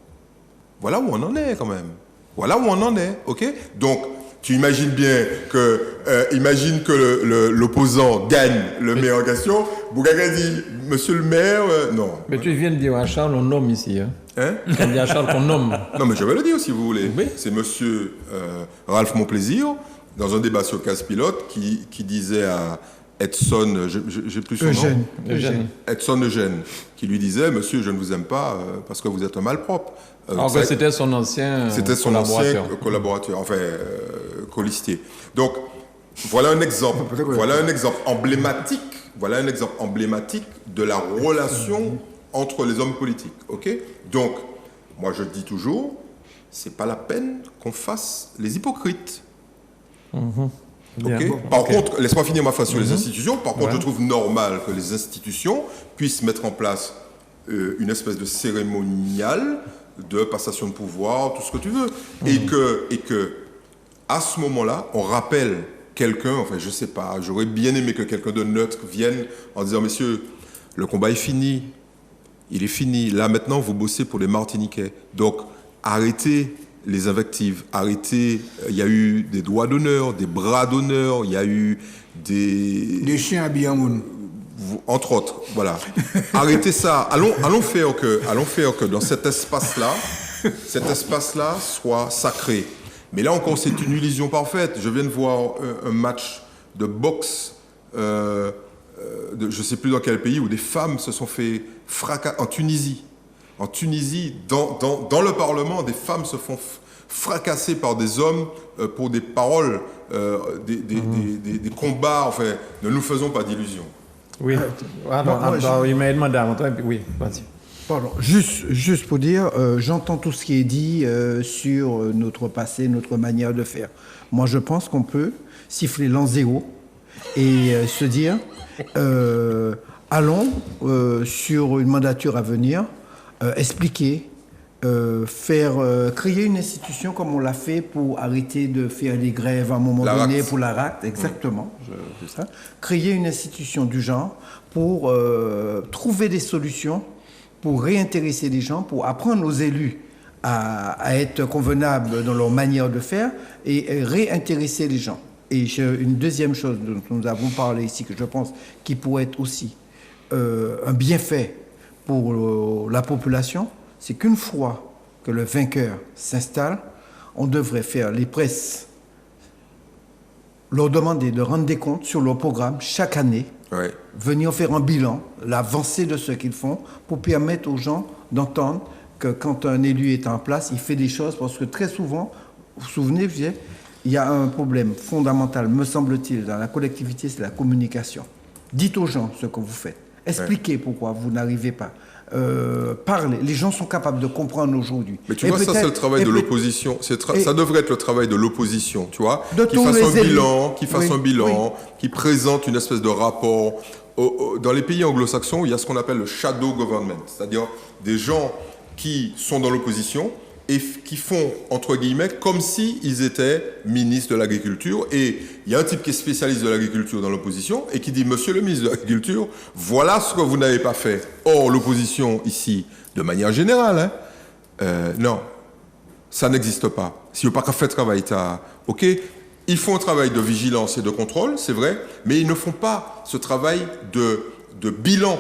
Voilà où on en est quand même. Voilà où on en est, ok? Donc, tu imagines bien que l'opposant gagne le maire en question. Bougaga dit, monsieur le maire, non. Mais tu viens de dire à Charles, on nomme ici. Hein? Tu dis à Charles qu'on nomme. Non, mais je vais le dire si vous voulez. Oui. C'est monsieur Ralph Monplaisir, dans un débat sur Casse Pilote, qui disait à Edson, j'ai plus son nom. Eugène. Edson Eugène, qui lui disait, monsieur, je ne vous aime pas parce que vous êtes un malpropre. C'était son ancien collaborateur, enfin, colistier. Donc, voilà un exemple emblématique de la relation entre les hommes politiques, ok? Donc, moi je dis toujours, c'est pas la peine qu'on fasse les hypocrites. Okay. Par contre, laisse-moi finir ma phrase sur les institutions. Par contre, je trouve normal que les institutions puissent mettre en place une espèce de cérémonial de passation de pouvoir, tout ce que tu veux, et que à ce moment-là, on rappelle quelqu'un, enfin je sais pas, j'aurais bien aimé que quelqu'un de neutre vienne en disant, messieurs, le combat est fini, il est fini, là maintenant vous bossez pour les Martiniquais, donc arrêtez les invectives, arrêtez, il y a eu des doigts d'honneur, des bras d'honneur, il y a eu des chiens habillés en monde. Entre autres, voilà. Arrêtez ça. Allons faire que dans cet espace-là soit sacré. Mais là encore, c'est une illusion parfaite. Je viens de voir un match de boxe, je ne sais plus dans quel pays, où des femmes se sont fait fracasser en Tunisie. En Tunisie, dans le Parlement, des femmes se font fracasser par des hommes pour des paroles, des combats. Enfin, ne nous faisons pas d'illusions. Oui. Il m'a demandé avant toi, et puis oui, vas-y. Pardon, juste pour dire, j'entends tout ce qui est dit sur notre passé, notre manière de faire. Moi, je pense qu'on peut siffler l'an zéro et se dire, allons sur une mandature à venir, expliquer, créer une institution comme on l'a fait pour arrêter de faire des grèves à un moment donné pour la RACT, exactement, c'est ça. Créer une institution du genre pour trouver des solutions, pour réintéresser les gens, pour apprendre aux élus à être convenables dans leur manière de faire et réintéresser les gens. Et une deuxième chose dont nous avons parlé ici, que je pense qui pourrait être aussi un bienfait pour la population, c'est qu'une fois que le vainqueur s'installe, on devrait faire les presses, leur demander de rendre des comptes sur leur programme chaque année, venir faire un bilan, l'avancée de ce qu'ils font, pour permettre aux gens d'entendre que quand un élu est en place, il fait des choses, parce que très souvent, vous vous souvenez, il y a un problème fondamental, me semble-t-il, dans la collectivité, c'est la communication. Dites aux gens ce que vous faites. Expliquez pourquoi vous n'arrivez pas. Parlez. Les gens sont capables de comprendre aujourd'hui. Mais tu vois, ça c'est le travail de l'opposition. Ça devrait être le travail de l'opposition, tu vois, qui fasse un bilan, qui présente une espèce de rapport. Dans les pays anglo-saxons, il y a ce qu'on appelle le shadow government, c'est-à-dire des gens qui sont dans l'opposition et qui font, entre guillemets, comme s'ils étaient ministres de l'Agriculture. Et il y a un type qui est spécialiste de l'agriculture dans l'opposition et qui dit, monsieur le ministre de l'Agriculture, voilà ce que vous n'avez pas fait. Or, l'opposition ici, de manière générale, non, ça n'existe pas. Si vous n'avez pas fait travail, ok, ils font un travail de vigilance et de contrôle, c'est vrai, mais ils ne font pas ce travail de bilan,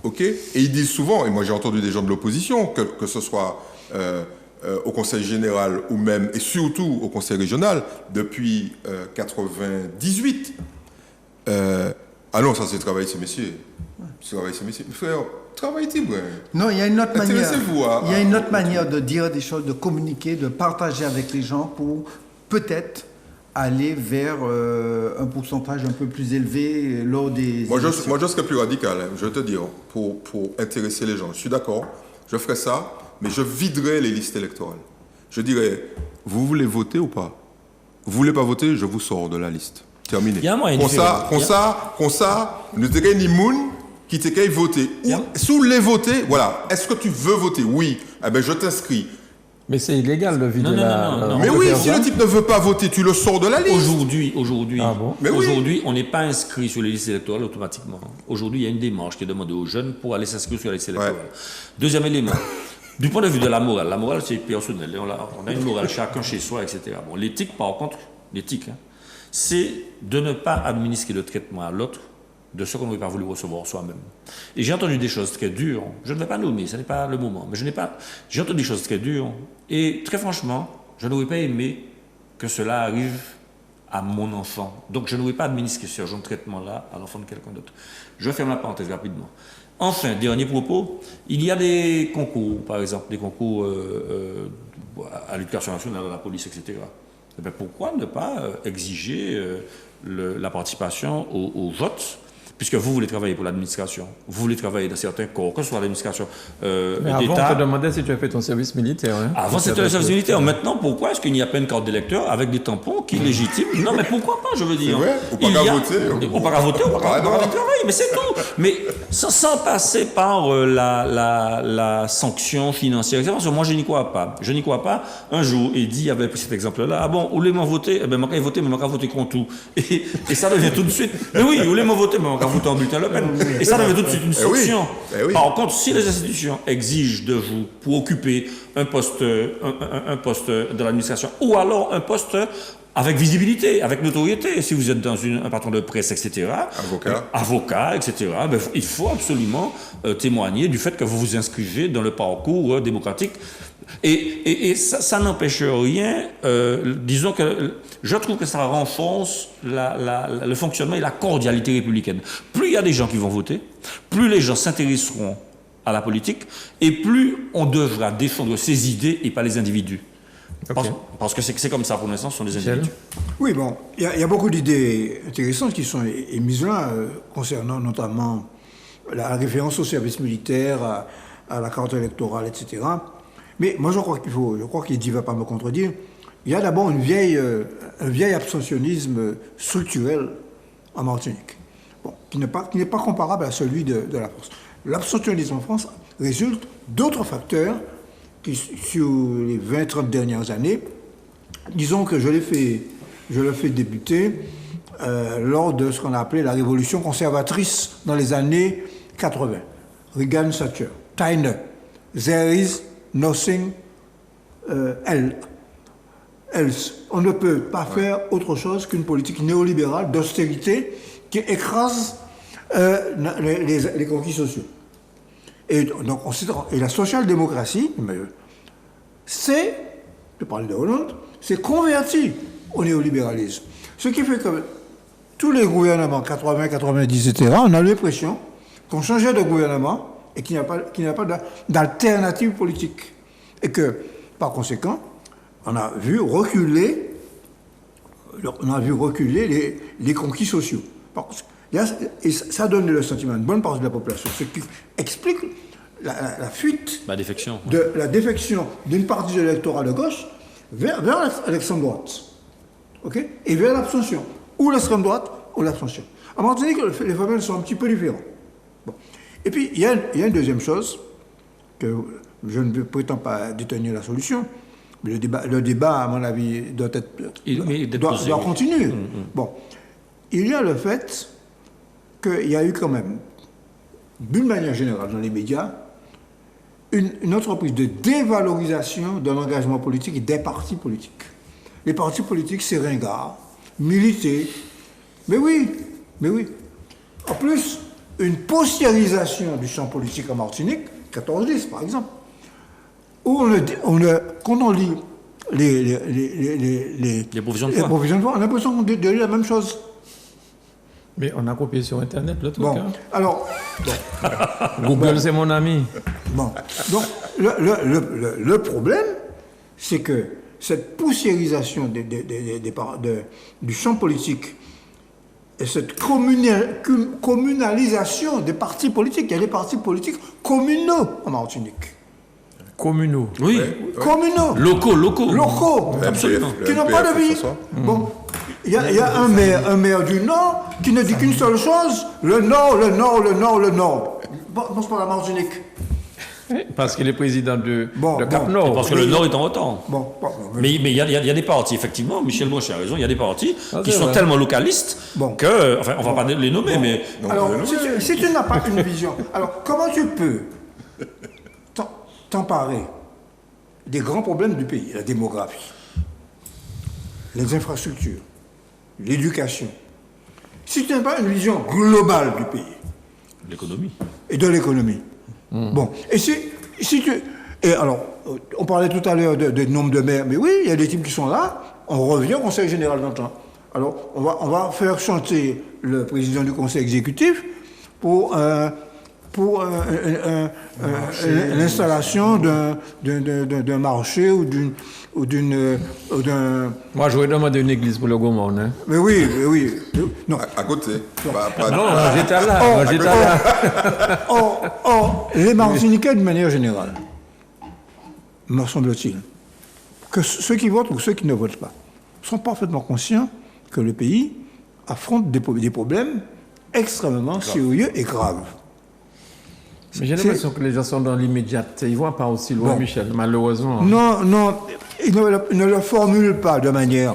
ok. Et ils disent souvent, et moi j'ai entendu des gens de l'opposition, que ce soit au Conseil général ou même, et surtout au Conseil régional, depuis 98. Ah non, ça c'est travail, ces messieurs. Travail, ces messieurs. Frère, travaillez-vous. Non, il y a une autre manière. Intéressez-vous Il y a une autre manière de dire des choses, de communiquer, de partager avec les gens pour peut-être aller vers un pourcentage un peu plus élevé lors des... Moi, je serais plus radical, hein, je vais te dire, pour intéresser les gens. Je suis d'accord, je ferai ça, mais je viderai les listes électorales. Je dirais, vous voulez voter ou pas? Vous voulez pas voter, je vous sors de la liste. Terminé. Il y a un moyen Comme ça, nous te ni moun qui te caille voter. Sous les voter, voilà. Est-ce que tu veux voter? Oui. Eh ben, je t'inscris. Mais c'est illégal de vider Non. Mais oui, si le type ne veut pas voter, tu le sors de la liste. Aujourd'hui, on n'est pas inscrit sur les listes électorales automatiquement. Aujourd'hui, il y a une démarche qui est demandée aux jeunes pour aller s'inscrire sur la liste électorale. Ouais. Deuxième élément, du point de vue de la morale c'est personnel. On a une morale chacun chez soi, etc. Bon, l'éthique, par contre, c'est de ne pas administrer le traitement à l'autre de ce qu'on n'aurait pas voulu recevoir soi-même. Et j'ai entendu des choses très dures, je ne vais pas nommer, ce n'est pas le moment, mais j'ai entendu des choses très dures, et très franchement, je n'aurais pas aimé que cela arrive à mon enfant. Donc je n'aurais pas administré ce genre de traitement-là à l'enfant de quelqu'un d'autre. Je ferme la parenthèse rapidement. Enfin, dernier propos, il y a des concours, par exemple, des concours à l'éducation nationale, à la police, etc. Eh bien, pourquoi ne pas exiger la participation au vote, puisque vous voulez travailler pour l'administration, vous voulez travailler dans certains corps, que ce soit l'administration mais avant, d'État. on te demandait si tu as fait ton service militaire. Hein, avant, c'était le service militaire. Maintenant, pourquoi est-ce qu'il n'y a pas une carte d'électeur avec des tampons qui légitiment? Non, mais pourquoi pas, je veux dire. Ou pas qu'à voter. Ou pas qu'à voter, ou pas qu'à travailler, mais c'est tout. Mais sans passer par la sanction financière, etc. Parce que moi, je n'y crois pas. Je n'y crois pas. Un jour, Eddy avait pris cet exemple-là. Ah bon, vous voulez m'en voter? Eh bien, moi, voter, mais moi, voter contre tout. Et ça devient tout de suite. Mais oui, vous voulez m'en voter, mais moi, voter en bulletin Le Pen. Et ça devient tout de suite une sanction. Par contre, si les institutions exigent de vous pour occuper un poste de l'administration ou alors un poste avec visibilité, avec notoriété, si vous êtes dans un patron de presse, etc., avocat, etc., ben, il faut absolument témoigner du fait que vous vous inscrivez dans le parcours démocratique. Et ça n'empêche rien, disons que je trouve que ça renforce le fonctionnement et la cordialité républicaine. Plus il y a des gens qui vont voter, plus les gens s'intéresseront à la politique, et plus on devra défendre ses idées et pas les individus. Okay. Parce que c'est comme ça pour l'instant, ce sont des individus. Oui, bon, il y a beaucoup d'idées intéressantes qui sont émises là, concernant notamment la référence au service militaire, à la carte électorale, etc. Mais moi, je crois qu'Eddy ne va pas me contredire. Il y a d'abord un vieil abstentionnisme structurel en Martinique, bon, qui n'est pas comparable à celui de la France. L'abstentionnisme en France résulte d'autres facteurs qui, sur les 20-30 dernières années, disons que je l'ai fait débuter lors de ce qu'on a appelé la révolution conservatrice dans les années 80. Reagan, Thatcher, Tyner, there is nothing else. On ne peut pas faire autre chose qu'une politique néolibérale d'austérité qui écrase les conquis sociaux. Et donc, et la social-démocratie, je parle de Hollande, c'est converti au néolibéralisme. Ce qui fait que tous les gouvernements, 80, 90, etc., on a l'impression qu'on changeait de gouvernement et qu'il n'y a pas d'alternative politique. Et que, par conséquent, on a vu reculer les conquis sociaux. Et ça donne le sentiment à une bonne partie de la population, ce qui explique la fuite, la défection d'une partie de l'électorat de gauche vers l'extrême droite, okay, et vers l'abstention, ou l'extrême droite ou l'abstention. En Martinique, les phénomènes sont un petit peu différents. Bon. Et puis, il y a une deuxième chose, que je ne prétends pas détenir la solution, Mais le débat, à mon avis, doit continuer. Bon, il y a le fait qu'il y a eu quand même, d'une manière générale dans les médias, une entreprise de dévalorisation de l'engagement politique et des partis politiques. Les partis politiques, c'est ringard, militer. Mais oui. En plus, une postérisation du champ politique en Martinique, 14-10 par exemple, où quand on lit les provisions de foi, foi, on a l'impression qu'on dit la même chose. Mais on a copié sur Internet le truc. Bon, Hein. alors... Google, c'est mon ami. Bon, donc le problème, c'est que cette poussiérisation du champ politique et cette communalisation des partis politiques, il y a des partis politiques communaux en Martinique. Communaux. Oui. Communaux. Locaux. Absolument. Qui n'ont pas de vie. Bon, il y a un maire du Nord qui ne dit qu'une seule chose, le Nord. Bon, c'est pas la Martinique. Parce qu'il est président de Cap bon. Nord. Parce que le Nord est en retard. Bon, Mais il y a des partis, effectivement, Michel Blanchet a raison, il y a des partis qui c'est sont vrai. tellement localistes que, enfin, on va pas les nommer, mais alors, si tu n'as pas une vision, alors comment tu peux t'emparer des grands problèmes du pays, la démographie, les infrastructures, l'éducation, si tu n'as pas une vision globale du pays l'économie. et de l'économie? Bon, et si tu... Et alors, on parlait tout à l'heure de nombre de maires, mais oui, il y a des types qui sont là, on revient au Conseil général d'entente. Alors, on va faire chanter le président du Conseil exécutif pour l'installation d'un marché ou d'un... Moi, j'aurais demandé une église pour le Gaumont. Hein. Mais oui. Non. À côté. Non, j'étais là. Or, les Martiniquais, d'une manière générale, me semble-t-il, que ceux qui votent ou ceux qui ne votent pas, sont parfaitement conscients que le pays affronte des problèmes extrêmement sérieux et graves. Mais j'ai l'impression que les gens sont dans l'immédiateté. Ils ne voient pas aussi loin, Michel, malheureusement. Non, ils ne le formulent pas de manière,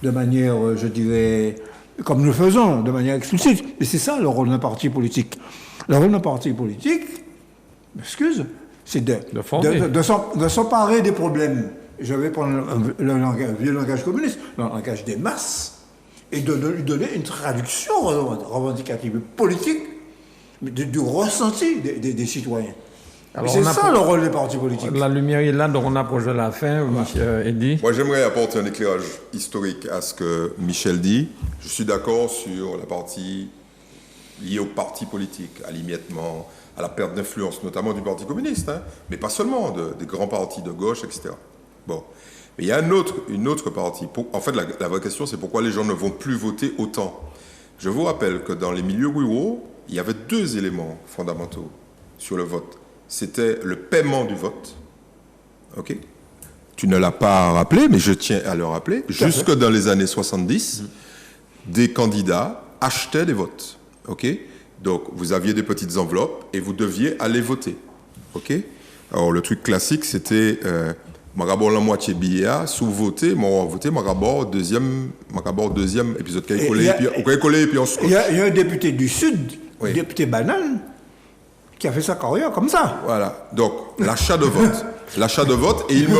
je dirais, comme nous le faisons, de manière explicite. Et c'est ça le rôle d'un parti politique. Le rôle d'un parti politique, c'est de s'emparer des problèmes. Je vais prendre le vieux langage communiste, le langage des masses, et de lui donner une traduction revendicative politique du ressenti des citoyens. Alors, c'est ça le rôle des partis politiques. La lumière est là, donc on approche de la fin. Michel Eddy. Moi, j'aimerais apporter un éclairage historique à ce que Michel dit. Je suis d'accord sur la partie liée aux partis politiques, à l'émiettement, à la perte d'influence, notamment du Parti communiste, hein, mais pas seulement, des grands partis de gauche, etc. Bon. Mais il y a une autre partie. En fait, la vraie question, c'est pourquoi les gens ne vont plus voter autant. Je vous rappelle que dans les milieux ruraux, il y avait 2 éléments fondamentaux sur le vote. C'était le paiement du vote. OK ? Tu ne l'as pas rappelé, mais je tiens à le rappeler. Jusque dans les années 70, des candidats achetaient des votes. OK ? Donc, vous aviez des petites enveloppes et vous deviez aller voter. OK ? Alors, le truc classique, c'était... Marabor la moitié billet, sous-voté, moi voté, Marabor deuxième épisode qui a collé et puis on se... Il y a un député du Sud, député Banane, qui a fait sa carrière comme ça. Voilà, donc l'achat de vote, et il me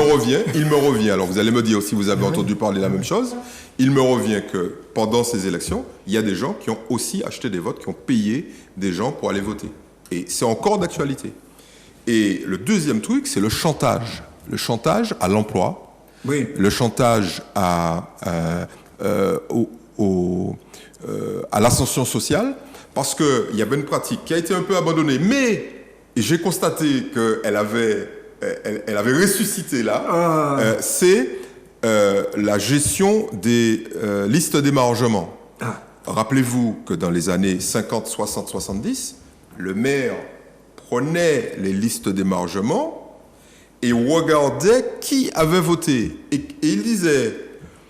revient, alors vous allez me dire si vous avez entendu parler de la même chose, il me revient que pendant ces élections, il y a des gens qui ont aussi acheté des votes, qui ont payé des gens pour aller voter. Et c'est encore d'actualité. Et le deuxième truc, c'est le chantage. Le chantage à l'emploi, le chantage à l'ascension sociale, parce qu'il y avait une pratique qui a été un peu abandonnée, mais j'ai constaté qu'elle avait ressuscité là, c'est la gestion des listes d'émargement. Rappelez-vous que dans les années 50, 60, 70, le maire prenait les listes d'émargement et regardait qui avait voté. Et il disait,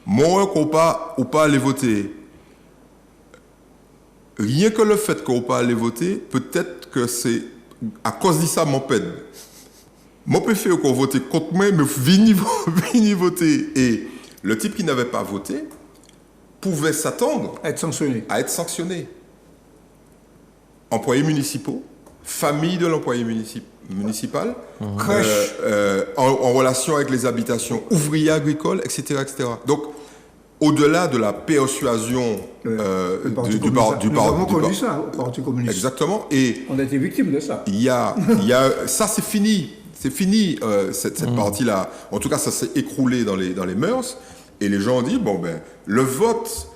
moi, qu'on pas aller voter. Rien que le fait qu'on pas aller voter, peut-être que c'est à cause de ça, mon pède. Moi, je préfère qu'on vote contre moi, mais vini voter. Et le type qui n'avait pas voté pouvait s'attendre Être sanctionné. à être sanctionné. Employés municipaux, famille de l'employé municipal, Crèche. en relation avec les habitations ouvrières agricoles, etc., etc. Donc, au-delà de la persuasion Le Parti du communiste. Nous avons connu par- ça au Parti communiste. Exactement. Et On a été victime de ça. il y a ça, c'est fini. C'est fini, cette partie-là. En tout cas, ça s'est écroulé dans les mœurs. Et les gens ont dit, bon, ben, le vote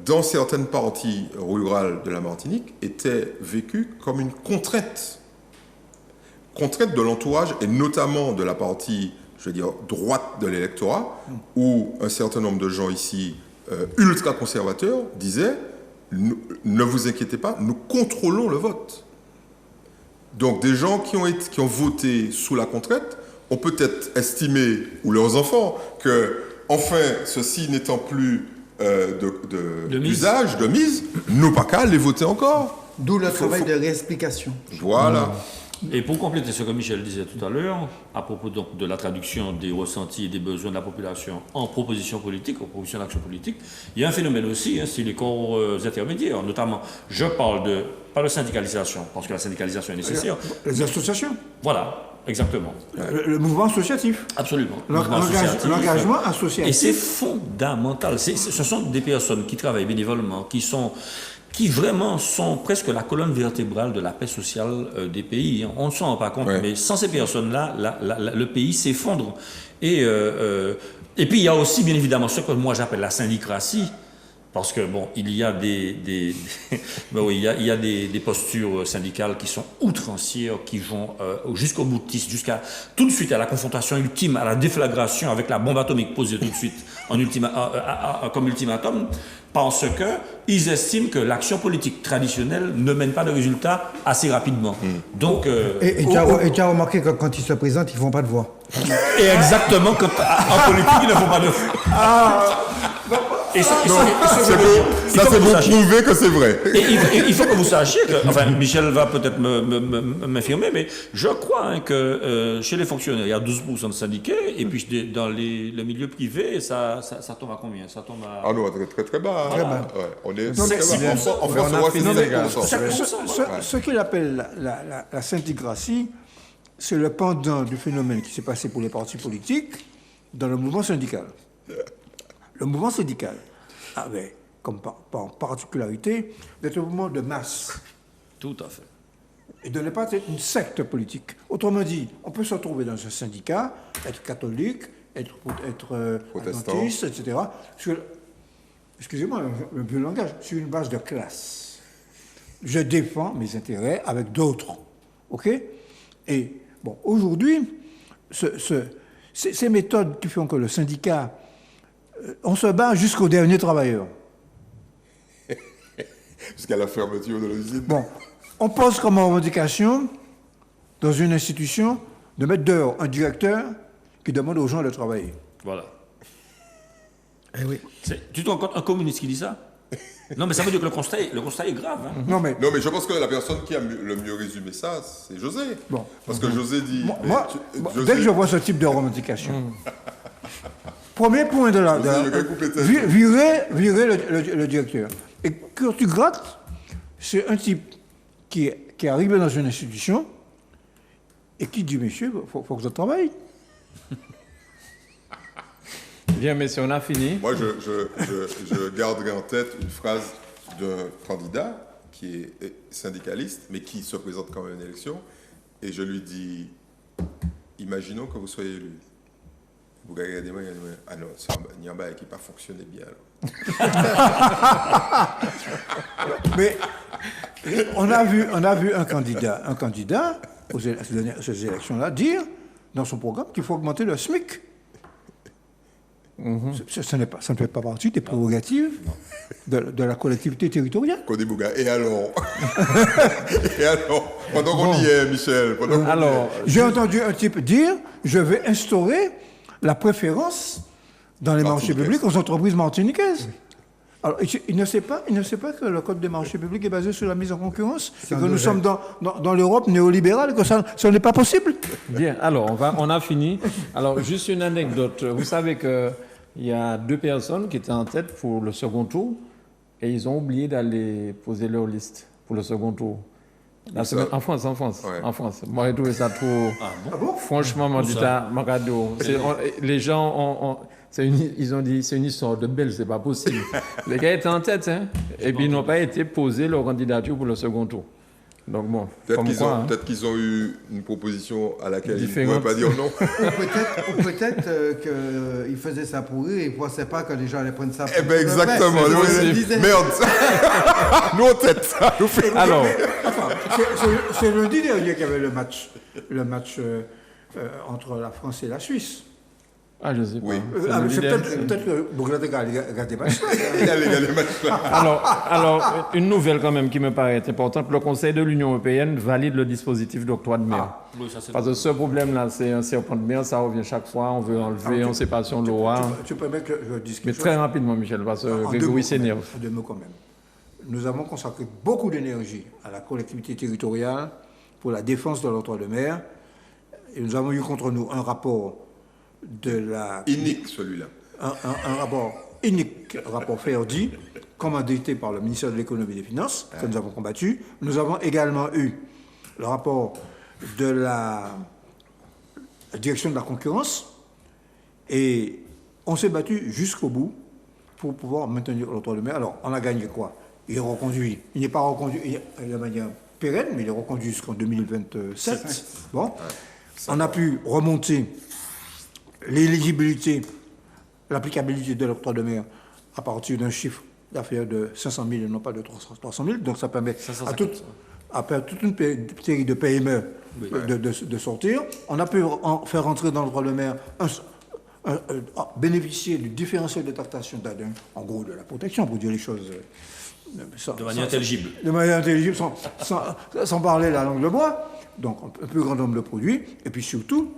dans certaines parties rurales de la Martinique était vécu comme une contrainte. Contrainte de l'entourage, et notamment de la partie, je veux dire, droite de l'électorat, où un certain nombre de gens ici, ultra-conservateurs, disaient, ne vous inquiétez pas, nous contrôlons le vote. Donc des gens qui ont voté sous la contrainte ont peut-être estimé, ou leurs enfants, que, enfin, ceci n'étant plus d'usage, de mise, nous pas qu'à les voter encore. D'où le travail de réexplication. Voilà. Et pour compléter ce que Michel disait tout à l'heure, à propos donc de la traduction des ressentis et des besoins de la population en propositions politiques, en propositions d'action politique, il y a un phénomène aussi, hein, c'est les corps intermédiaires. Notamment, je parle pas de syndicalisation, parce que la syndicalisation est nécessaire. Les associations. Voilà, exactement. Le mouvement associatif. Absolument. Mouvement associatif. L'engagement associatif. Et c'est fondamental. Ce sont des personnes qui travaillent bénévolement, qui vraiment sont presque la colonne vertébrale de la paix sociale des pays. On ne s'en rend pas compte, Ouais. mais sans ces personnes-là, le pays s'effondre. Et puis il y a aussi, bien évidemment, ce que moi j'appelle la syndicratie, parce que bon, il y a ben oui, il y a des postures syndicales qui sont outrancières, qui vont jusqu'au boutiste, jusqu'à tout de suite à la confrontation ultime, à la déflagration avec la bombe atomique posée tout de suite comme ultimatum, parce qu'ils estiment que l'action politique traditionnelle ne mène pas de résultats assez rapidement. Donc, Et tu as remarqué que quand ils se présentent, ils ne font pas de voix. et exactement, en politique, il ne faut pas de... Et ça, Ça, c'est pour prouver que c'est vrai. Et il faut que vous sachiez que, enfin, Michel va peut-être m'infirmer, mais je crois hein, que chez les fonctionnaires, il y a 12% de syndiqués, et puis dans le milieu privé, ça tombe à combien? Ça tombe à... Ah non, très très très bas. Très bas. Ouais, on est C'est très bas. 6%. En France, On a on fini, les gars. Ce qu'il appelle la syndicratie, c'est le pendant du phénomène qui s'est passé pour les partis politiques dans le mouvement syndical. Le mouvement syndical avait comme particularité d'être un mouvement de masse Tout à fait. et de ne pas être une secte politique. Autrement dit, on peut se retrouver dans un syndicat, être catholique, être Protestant. adventiste, etc. Excusez-moi, le vieux langage, sur une base de classe. Je défends mes intérêts avec d'autres. OK? Et, bon, aujourd'hui, ces méthodes qui font que le syndicat, on se bat jusqu'au dernier travailleur. Jusqu'à la fermeture de l'usine. Bon, on pose comme revendication, dans une institution, de mettre dehors un directeur qui demande aux gens de travailler. Voilà. Eh oui. Tu te rends compte, un communiste qui dit ça? Non, mais ça veut dire que le constat est grave. Hein. Non, mais Non, mais je pense que la personne qui a le mieux résumé ça, c'est José. Bon. Parce que José dit... moi, José- dès que je vois ce type de revendication, premier point de la... José, je vais couper ta- virer le directeur. Et quand tu grattes, c'est un type qui est arrivé dans une institution et qui dit, monsieur, il faut que je travaille. Bien, messieurs, on a fini. Moi, je garderai en tête une phrase d'un candidat qui est syndicaliste, mais qui se présente quand même à une élection, et je lui dis, imaginons que vous soyez élu. Vous regardez moi, il dit, ah non, il y a un bail qui n'a pas fonctionné bien. Alors. Mais on a vu un candidat aux ces élections-là dire dans son programme qu'il faut augmenter le SMIC. Ça ne fait pas partie des prérogatives de la collectivité territoriale. Kodibouga. Et alors Et alors Pendant qu'on y est, Michel. Alors, J'ai entendu un type dire je vais instaurer la préférence dans les marchés Martiniquaises. publics aux entreprises martiniquaises. Alors, il ne sait pas que le code des marchés publics est basé sur la mise en concurrence, et Ça que nous devrait. sommes dans l'Europe néolibérale, que ça n'est pas possible. Bien, alors on a fini. Alors juste une anecdote. Vous savez qu'il y a 2 personnes qui étaient en tête pour le second tour et ils ont oublié d'aller poser leur liste pour le second tour. La ça? semaine, en France. Ouais. En France. Moi, j'ai trouvé ça trop... Ah bon? Franchement, moi, du temps, mon cadeau. Les gens ils ont dit c'est une histoire de belle, c'est pas possible. Les gars étaient en tête, hein, et puis ils n'ont pas été posés leur candidature pour le second tour. Donc bon, comme quoi, hein. Peut-être qu'ils ont eu une proposition à laquelle ils ne Différente. pouvaient pas dire non. Ou peut-être qu'ils faisaient ça pour rire et ils ne pensaient pas que les gens allaient prendre ça pour Eh bien, de vrai. exactement. C'est Nous, ce que je disais. Merde. Nous, en tête, ça nous fait. Alors, C'est lundi dernier qu'il y avait le match entre la France et la Suisse. je sais pas. Oui. C'est le leader. Peut-être que Bourg-Laté a regardé pas ça. Il y a les matchs là. Alors, une nouvelle quand même qui me paraît importante, le Conseil de l'Union européenne valide le dispositif d'octroi de mer. Oui, ça, c'est Parce que ce problème-là, c'est un serpent de mer, ça revient chaque fois, on veut enlever, on ne sait pas si on l'aura. Tu permets que je dise quelque Mais chose? très rapidement, Michel, parce que En deux Grégory mots, s'énerve. en 2 mots quand même. Nous avons consacré beaucoup d'énergie à la collectivité territoriale pour la défense de l'octroi de mer. Et nous avons eu contre nous un rapport Inique, celui-là. un rapport unique, rapport Ferdi, commandité par le ministère de l'économie et des finances, que nous avons combattu. Nous avons également eu le rapport de la direction de la concurrence, et on s'est battu jusqu'au bout pour pouvoir maintenir l'octroi de mer. Alors, on a gagné quoi? Il est reconduit. Il n'est pas reconduit de manière pérenne, mais il est reconduit jusqu'en 2027. Bon. On a pu remonter l'éligibilité, l'applicabilité de l'octroi de mer à partir d'un chiffre d'affaires de 500 000 et non pas de 300 000. Donc ça permet à toute une série de PME de sortir. On a pu faire entrer dans l'octroi de mer bénéficier du différentiel de taxation, en gros de la protection, pour dire les choses de manière intelligible. De manière intelligible, sans parler la langue de bois. Donc un plus grand nombre de produits. Et puis surtout,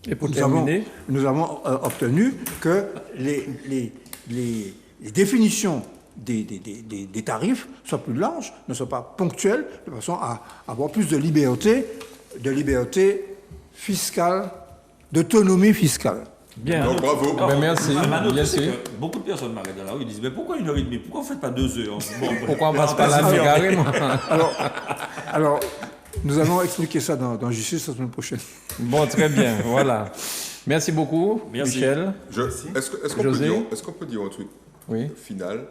Et pour terminer, nous avons obtenu que les définitions des tarifs soient plus larges, ne soient pas ponctuelles, de façon à avoir plus de liberté fiscale, d'autonomie fiscale. bien. Donc, bravo. Ben, merci. Ma note, Bien c'est sûr. que beaucoup de personnes m'arrêtent dans la rue, ils disent mais pourquoi 1h30? Pourquoi vous ne faites pas 2 heures? Bon, Pourquoi on passe pas la nuit carrément? Alors, nous allons expliquer ça dans Justice la semaine prochaine. Bon, très bien, voilà. Merci beaucoup, Merci. Michel. Est-ce qu'on peut dire un truc Oui. final?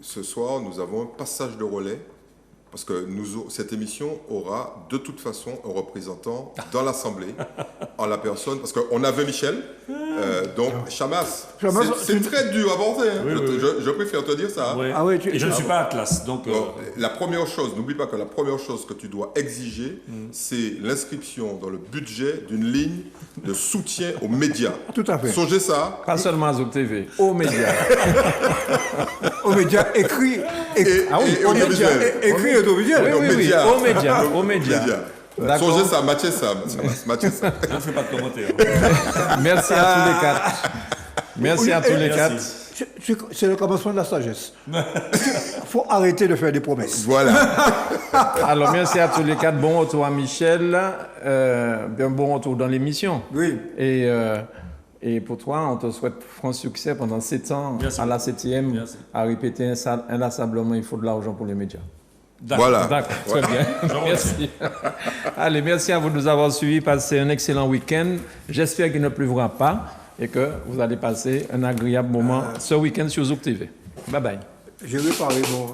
Ce soir, nous avons un passage de relais, parce que cette émission aura de toute façon un représentant dans l'Assemblée, en la personne, parce qu'on avait Michel, donc Chamas. C'est très dur à aborder, hein. Je préfère te dire ça. hein. ouais. Ah ouais, Et je ne suis pas Atlas, donc Bon, la première chose, n'oublie pas que la première chose que tu dois exiger, c'est l'inscription dans le budget d'une ligne de soutien aux médias. Tout à fait. Songez ça. Pas seulement à Zouk TV, aux médias. Aux médias écrits Ah oui, et audiovisuel. écrits et audiovisuels. Oui, Aux oui, oui, médias. aux médias, aux médias. D'accord. Songez ça, matchez ça. Matchez ça. je ne fais pas de commentaires. Merci à tous les 4. Merci à tous les 4. C'est le commencement de la sagesse. Il faut arrêter de faire des promesses. Voilà. Alors, merci à tous les 4. Bon retour à Michel. Bien bon retour dans l'émission. Oui. Et pour toi, on te souhaite franc succès pendant 7 ans, Merci. à la 7e, Merci. à répéter inlassablement, il faut de l'argent pour les médias. Voilà. D'accord, très bien. Merci. Allez, merci à vous de nous avoir suivis. Passez un excellent week-end. J'espère qu'il ne pleuvra pas et que vous allez passer un agréable moment ce week-end sur Zouk TV. Bye bye. Je vais parler bon.